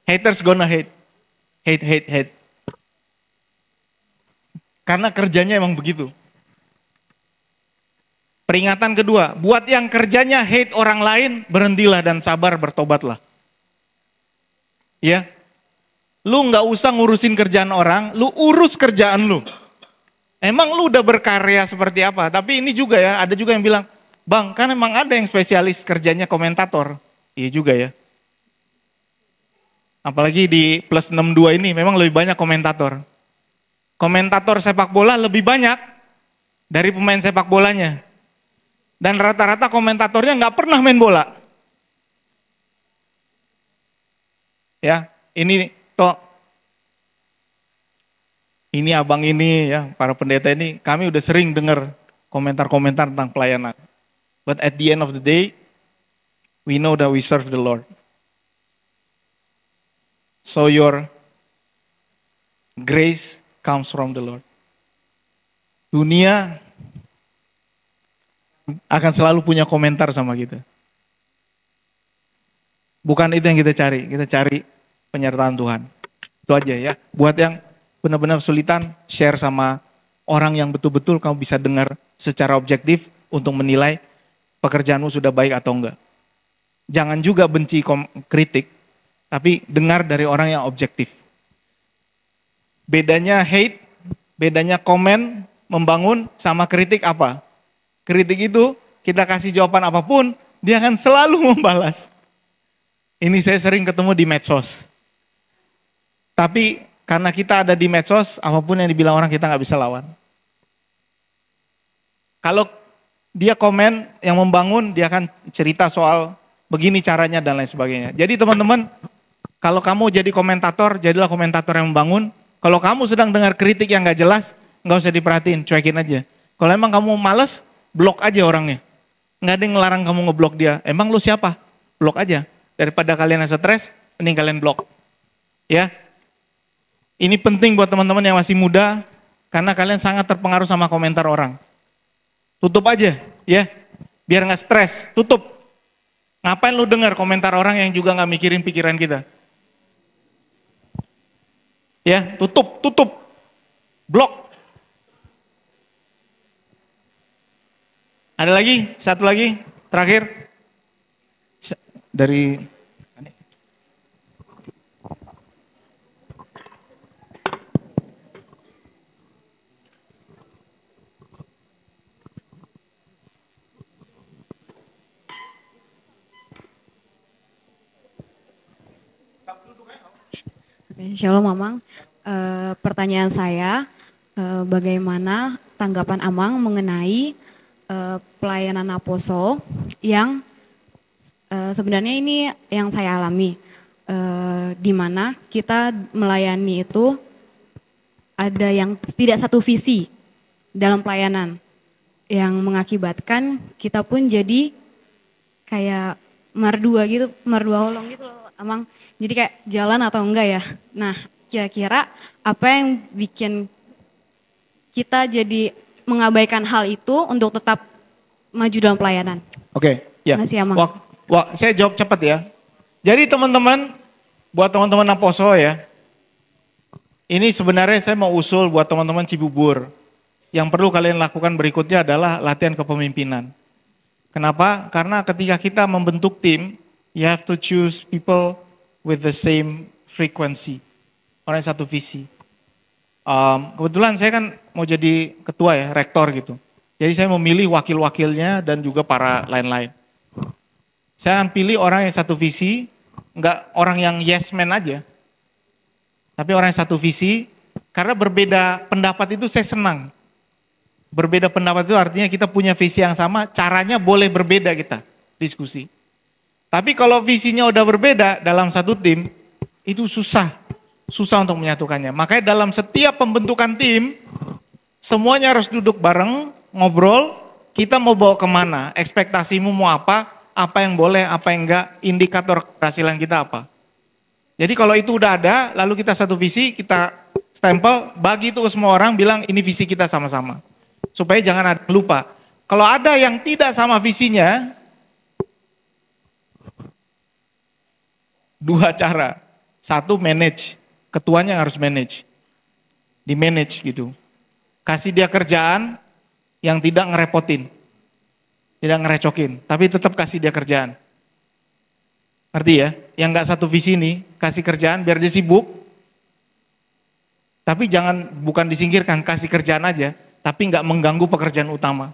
Haters gonna hate. Hate. Karena kerjanya emang begitu. Peringatan kedua, buat yang kerjanya hate orang lain, berhentilah dan sabar, bertobatlah. Ya, lu nggak usah ngurusin kerjaan orang, lu urus kerjaan lu. Emang lu udah berkarya seperti apa? Tapi ini juga ya, ada juga yang bilang, Bang, kan emang ada yang spesialis kerjanya komentator. Iya juga ya. Apalagi di plus 62 ini memang lebih banyak komentator. Komentator sepak bola lebih banyak dari pemain sepak bolanya. Dan rata-rata komentatornya nggak pernah main bola. Ya, ini toh, ini abang ini ya, para pendeta ini, kami udah sering dengar komentar-komentar tentang pelayanan. But at the end of the day, we know that we serve the Lord. So your grace comes from the Lord. Dunia akan selalu punya komentar sama kita. Bukan itu yang kita cari penyertaan Tuhan. Itu aja ya. Buat yang benar-benar kesulitan, share sama orang yang betul-betul kamu bisa dengar secara objektif untuk menilai pekerjaanmu sudah baik atau enggak. Jangan juga benci kritik, tapi dengar dari orang yang objektif. Bedanya hate, bedanya komen, membangun, sama kritik apa? Kritik itu kita kasih jawaban apapun, dia akan selalu membalas. Ini saya sering ketemu di medsos. Tapi karena kita ada di medsos, apapun yang dibilang orang kita nggak bisa lawan. Kalau dia komen yang membangun, dia akan cerita soal begini caranya dan lain sebagainya. Jadi teman-teman, kalau kamu jadi komentator, jadilah komentator yang membangun. Kalau kamu sedang dengar kritik yang nggak jelas, nggak usah diperhatiin, cuekin aja. Kalau emang kamu males, blok aja orangnya. Nggak ada yang ngelarang kamu ngeblok dia. Emang lu siapa? Blok aja. Daripada kalian yang stres, mending kalian blok. Ya. Ini penting buat teman-teman yang masih muda, karena kalian sangat terpengaruh sama komentar orang. Tutup aja, ya. Biar nggak stres, tutup. Ngapain lu dengar komentar orang yang juga nggak mikirin pikiran kita? Ya, tutup. Blok. Ada lagi? Satu lagi, terakhir. Dari Shalom Amang, pertanyaan saya, bagaimana tanggapan Amang mengenai pelayanan Aposo yang sebenarnya ini yang saya alami, di mana kita melayani itu ada yang tidak satu visi dalam pelayanan, yang mengakibatkan kita pun jadi kayak merdua gitu, merdua holong gitu loh, Amang. Jadi kayak jalan atau enggak ya. Nah, kira-kira apa yang bikin kita jadi mengabaikan hal itu untuk tetap maju dalam pelayanan? Oke, ya. Makasih, Amang. Saya jawab cepat ya. Jadi teman-teman, buat teman-teman Aposo ya, ini sebenarnya saya mau usul buat teman-teman Cibubur. Yang perlu kalian lakukan berikutnya adalah latihan kepemimpinan. Kenapa? Karena ketika kita membentuk tim, you have to choose people with the same frequency. Orang yang satu visi. Kebetulan saya kan mau jadi ketua ya, rektor gitu. Jadi saya memilih wakil-wakilnya dan juga para lain-lain. Saya akan pilih orang yang satu visi, enggak orang yang yes man aja. Tapi orang yang satu visi, karena berbeda pendapat itu saya senang. Berbeda pendapat itu artinya kita punya visi yang sama, caranya boleh berbeda kita diskusi. Tapi kalau visinya udah berbeda dalam satu tim, itu susah untuk menyatukannya. Makanya dalam setiap pembentukan tim, semuanya harus duduk bareng, ngobrol, kita mau bawa kemana, ekspektasimu mau apa apa yang boleh, apa yang enggak, indikator keberhasilan kita apa. Jadi kalau itu udah ada, lalu kita satu visi, kita stempel, bagi itu ke semua orang, bilang ini visi kita sama-sama. Supaya jangan ada lupa. Kalau ada yang tidak sama visinya, dua cara. Satu, manage. Ketuanya yang harus manage. Di-manage gitu. Kasih dia kerjaan yang tidak ngerepotin. Tidak ngerecokin. Tapi tetap kasih dia kerjaan. Ngerti ya? Yang gak satu visi nih, kasih kerjaan biar dia sibuk. Tapi jangan, bukan disingkirkan, kasih kerjaan aja. Tapi gak mengganggu pekerjaan utama.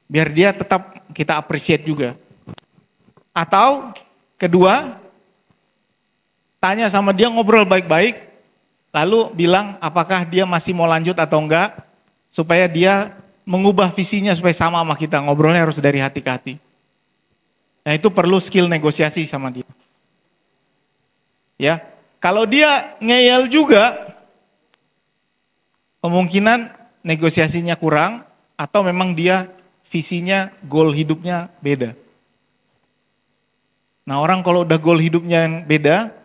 Biar dia tetap kita appreciate juga. Atau kedua, tanya sama dia, ngobrol baik-baik, lalu bilang apakah dia masih mau lanjut atau enggak, supaya dia mengubah visinya supaya sama kita. Ngobrolnya harus dari hati ke hati. Nah itu perlu skill negosiasi sama dia. Ya, kalau dia ngeyel juga, kemungkinan negosiasinya kurang, atau memang dia visinya, goal hidupnya beda. Nah orang kalau udah goal hidupnya yang beda,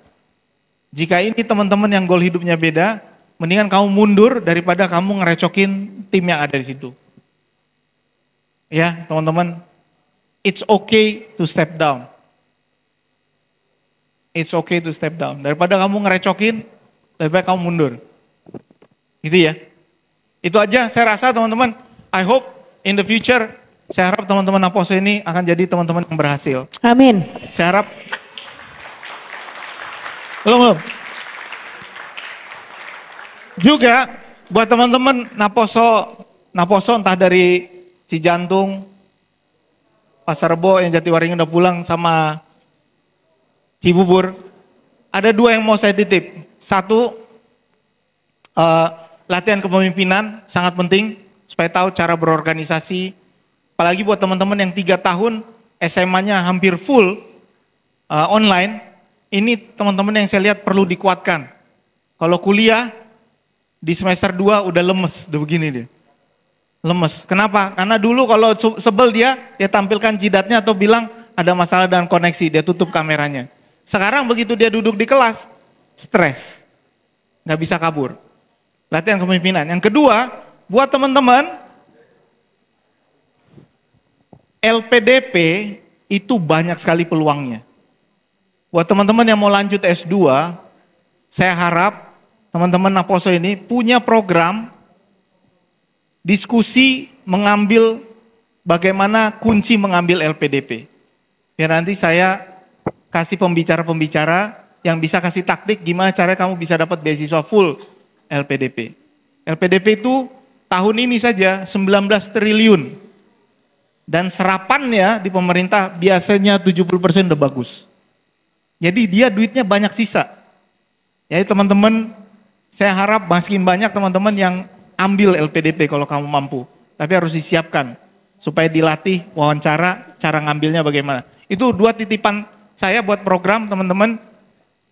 jika ini teman-teman yang goal hidupnya beda, mendingan kamu mundur daripada kamu ngerecokin tim yang ada di situ. Ya teman-teman, it's okay to step down. It's okay to step down. Daripada kamu ngerecokin, lebih baik kamu mundur. Gitu ya. Itu aja saya rasa teman-teman, I hope in the future, saya harap teman-teman Naposo ini akan jadi teman-teman yang berhasil. Amin. Saya harap belum. Juga buat teman-teman Naposo entah dari Cijantung, Pasar Rebo yang Jatiwaringin udah pulang sama Cibubur. Ada dua yang mau saya titip. Satu, latihan kepemimpinan sangat penting supaya tahu cara berorganisasi. Apalagi buat teman-teman yang 3 tahun SMA-nya hampir full online. Ini teman-teman yang saya lihat perlu dikuatkan. Kalau kuliah di semester 2 udah lemes, udah begini dia. Lemes. Kenapa? Karena dulu kalau sebel dia tampilkan jidatnya atau bilang ada masalah dengan koneksi, dia tutup kameranya. Sekarang begitu dia duduk di kelas, stres. Nggak bisa kabur. Latihan kepemimpinan. Yang kedua, buat teman-teman, LPDP itu banyak sekali peluangnya. Buat teman-teman yang mau lanjut S2, saya harap teman-teman Naposo ini punya program diskusi mengambil bagaimana kunci mengambil LPDP. Biar nanti saya kasih pembicara-pembicara yang bisa kasih taktik gimana cara kamu bisa dapat beasiswa full LPDP. LPDP itu tahun ini saja 19 triliun. Dan serapannya di pemerintah biasanya 70% udah bagus. Jadi dia duitnya banyak sisa. Jadi teman-teman, saya harap makin banyak teman-teman yang ambil LPDP kalau kamu mampu. Tapi harus disiapkan supaya dilatih wawancara, cara ngambilnya bagaimana. Itu 2 titipan saya buat program teman-teman.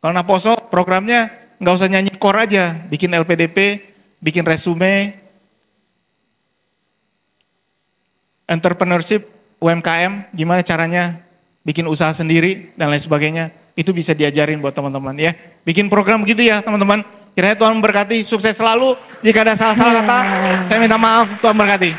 Kalau Naposo programnya nggak usah nyanyi core aja, bikin LPDP, bikin resume, entrepreneurship, UMKM, gimana caranya bikin usaha sendiri dan lain sebagainya. Itu bisa diajarin buat teman-teman ya. Bikin program gitu ya teman-teman. Kiranya Tuhan memberkati, sukses selalu. Jika ada salah-salah kata, saya minta maaf, Tuhan berkati.